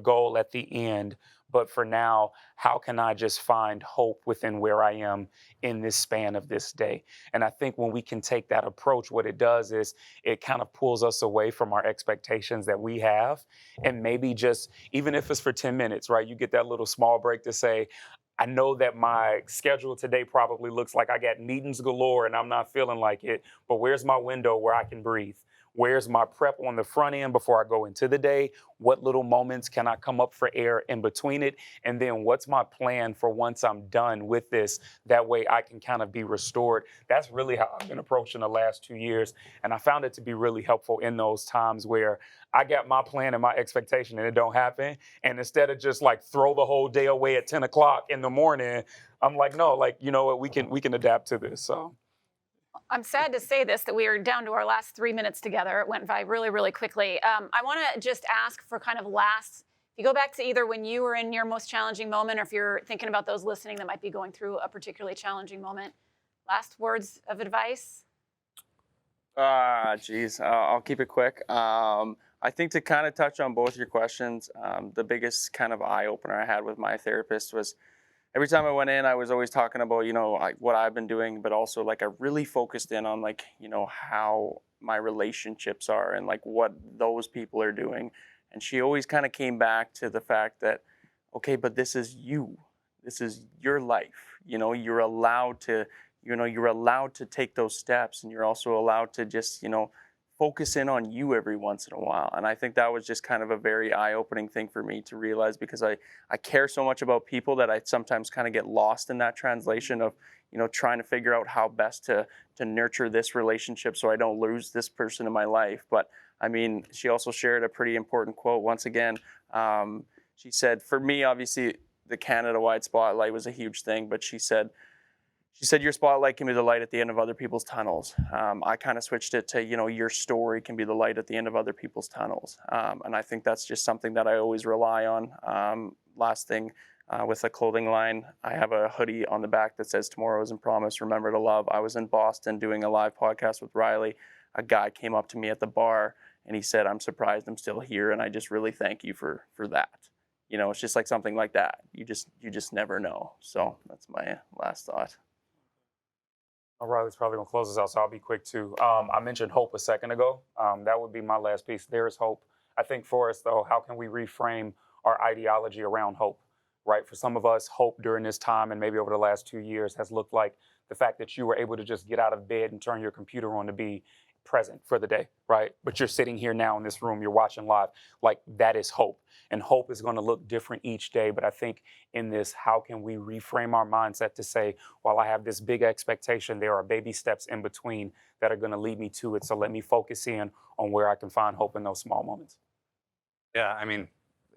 goal at the end. But for now, how can I just find hope within where I am in this span of this day? And I think when we can take that approach, what it does is it kind of pulls us away from our expectations that we have. And maybe just, even if it's for 10 minutes, right? You get that little small break to say, I know that my schedule today probably looks like I got meetings galore and I'm not feeling like it, but where's my window where I can breathe? Where's my prep on the front end before I go into the day? What little moments can I come up for air in between it? And then what's my plan for once I'm done with this? That way I can kind of be restored. That's really how I've been approaching the last 2 years. And I found it to be really helpful in those times where I got my plan and my expectation and it don't happen. And instead of just like throw the whole day away at 10 o'clock in the morning, I'm like, no, like, you know what, we can adapt to this. So I'm sad to say this, that we are down to our last 3 minutes together. It went by really, really quickly. I want to just ask for kind of last, if you go back to either when you were in your most challenging moment, or if you're thinking about those listening that might be going through a particularly challenging moment, last words of advice? Geez, I'll keep it quick. I think to kind of touch on both your questions, the biggest kind of eye opener I had with my therapist was every time I went in, I was always talking about, like what I've been doing, but also like I really focused in on like, how my relationships are and like what those people are doing. And she always kind of came back to the fact that, okay, but this is you. This is your life. You're allowed to take those steps, and you're also allowed to just, focus in on you every once in a while. And I think that was just kind of a very eye-opening thing for me to realize, because I care so much about people that I sometimes kind of get lost in that translation of, trying to figure out how best to nurture this relationship so I don't lose this person in my life. But I mean, she also shared a pretty important quote once again. She said, for me, obviously, the Canada-wide spotlight was a huge thing, but she said, your spotlight can be the light at the end of other people's tunnels. I kind of switched it to, your story can be the light at the end of other people's tunnels. And I think that's just something that I always rely on. Last thing, with a clothing line, I have a hoodie on the back that says tomorrow isn't promised, remember to love. I was in Boston doing a live podcast with Riley. A guy came up to me at the bar and he said, I'm surprised I'm still here. And I just really thank you for that. It's just like something like that. You just never know. So that's my last thought. Riley's probably gonna close us out, so I'll be quick too. I mentioned hope a second ago. That would be my last piece. There is hope. I think for us though, how can we reframe our ideology around hope, right? For some of us, hope during this time and maybe over the last 2 years has looked like the fact that you were able to just get out of bed and turn your computer on to be present for the day, right? But you're sitting here now in this room, you're watching live. Like, that is hope. And hope is going to look different each day. But I think in this, how can we reframe our mindset to say, while I have this big expectation, there are baby steps in between that are going to lead me to it. So let me focus in on where I can find hope in those small moments. Yeah, I mean,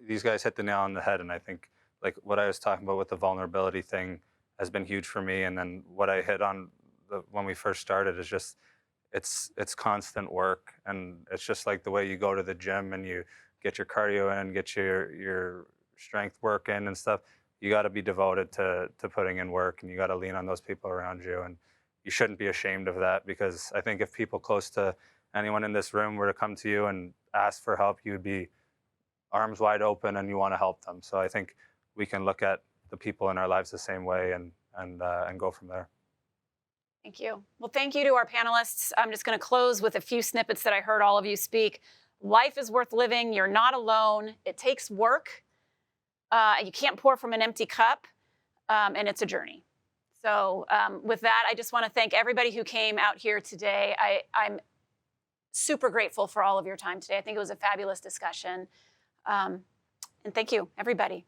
these guys hit the nail on the head. And I think like what I was talking about with the vulnerability thing has been huge for me. And then what I hit on when we first started is just, it's constant work. And it's just like the way you go to the gym and you get your cardio in, get your strength work in and stuff. You got to be devoted to putting in work, and you got to lean on those people around you. And you shouldn't be ashamed of that, because I think if people close to anyone in this room were to come to you and ask for help, you'd be arms wide open and you want to help them. So I think we can look at the people in our lives the same way and go from there. Thank you. Well, thank you to our panelists. I'm just going to close with a few snippets that I heard all of you speak. Life is worth living. You're not alone. It takes work. You can't pour from an empty cup, and it's a journey. So with that, I just want to thank everybody who came out here today. I'm super grateful for all of your time today. I think it was a fabulous discussion. And thank you, everybody.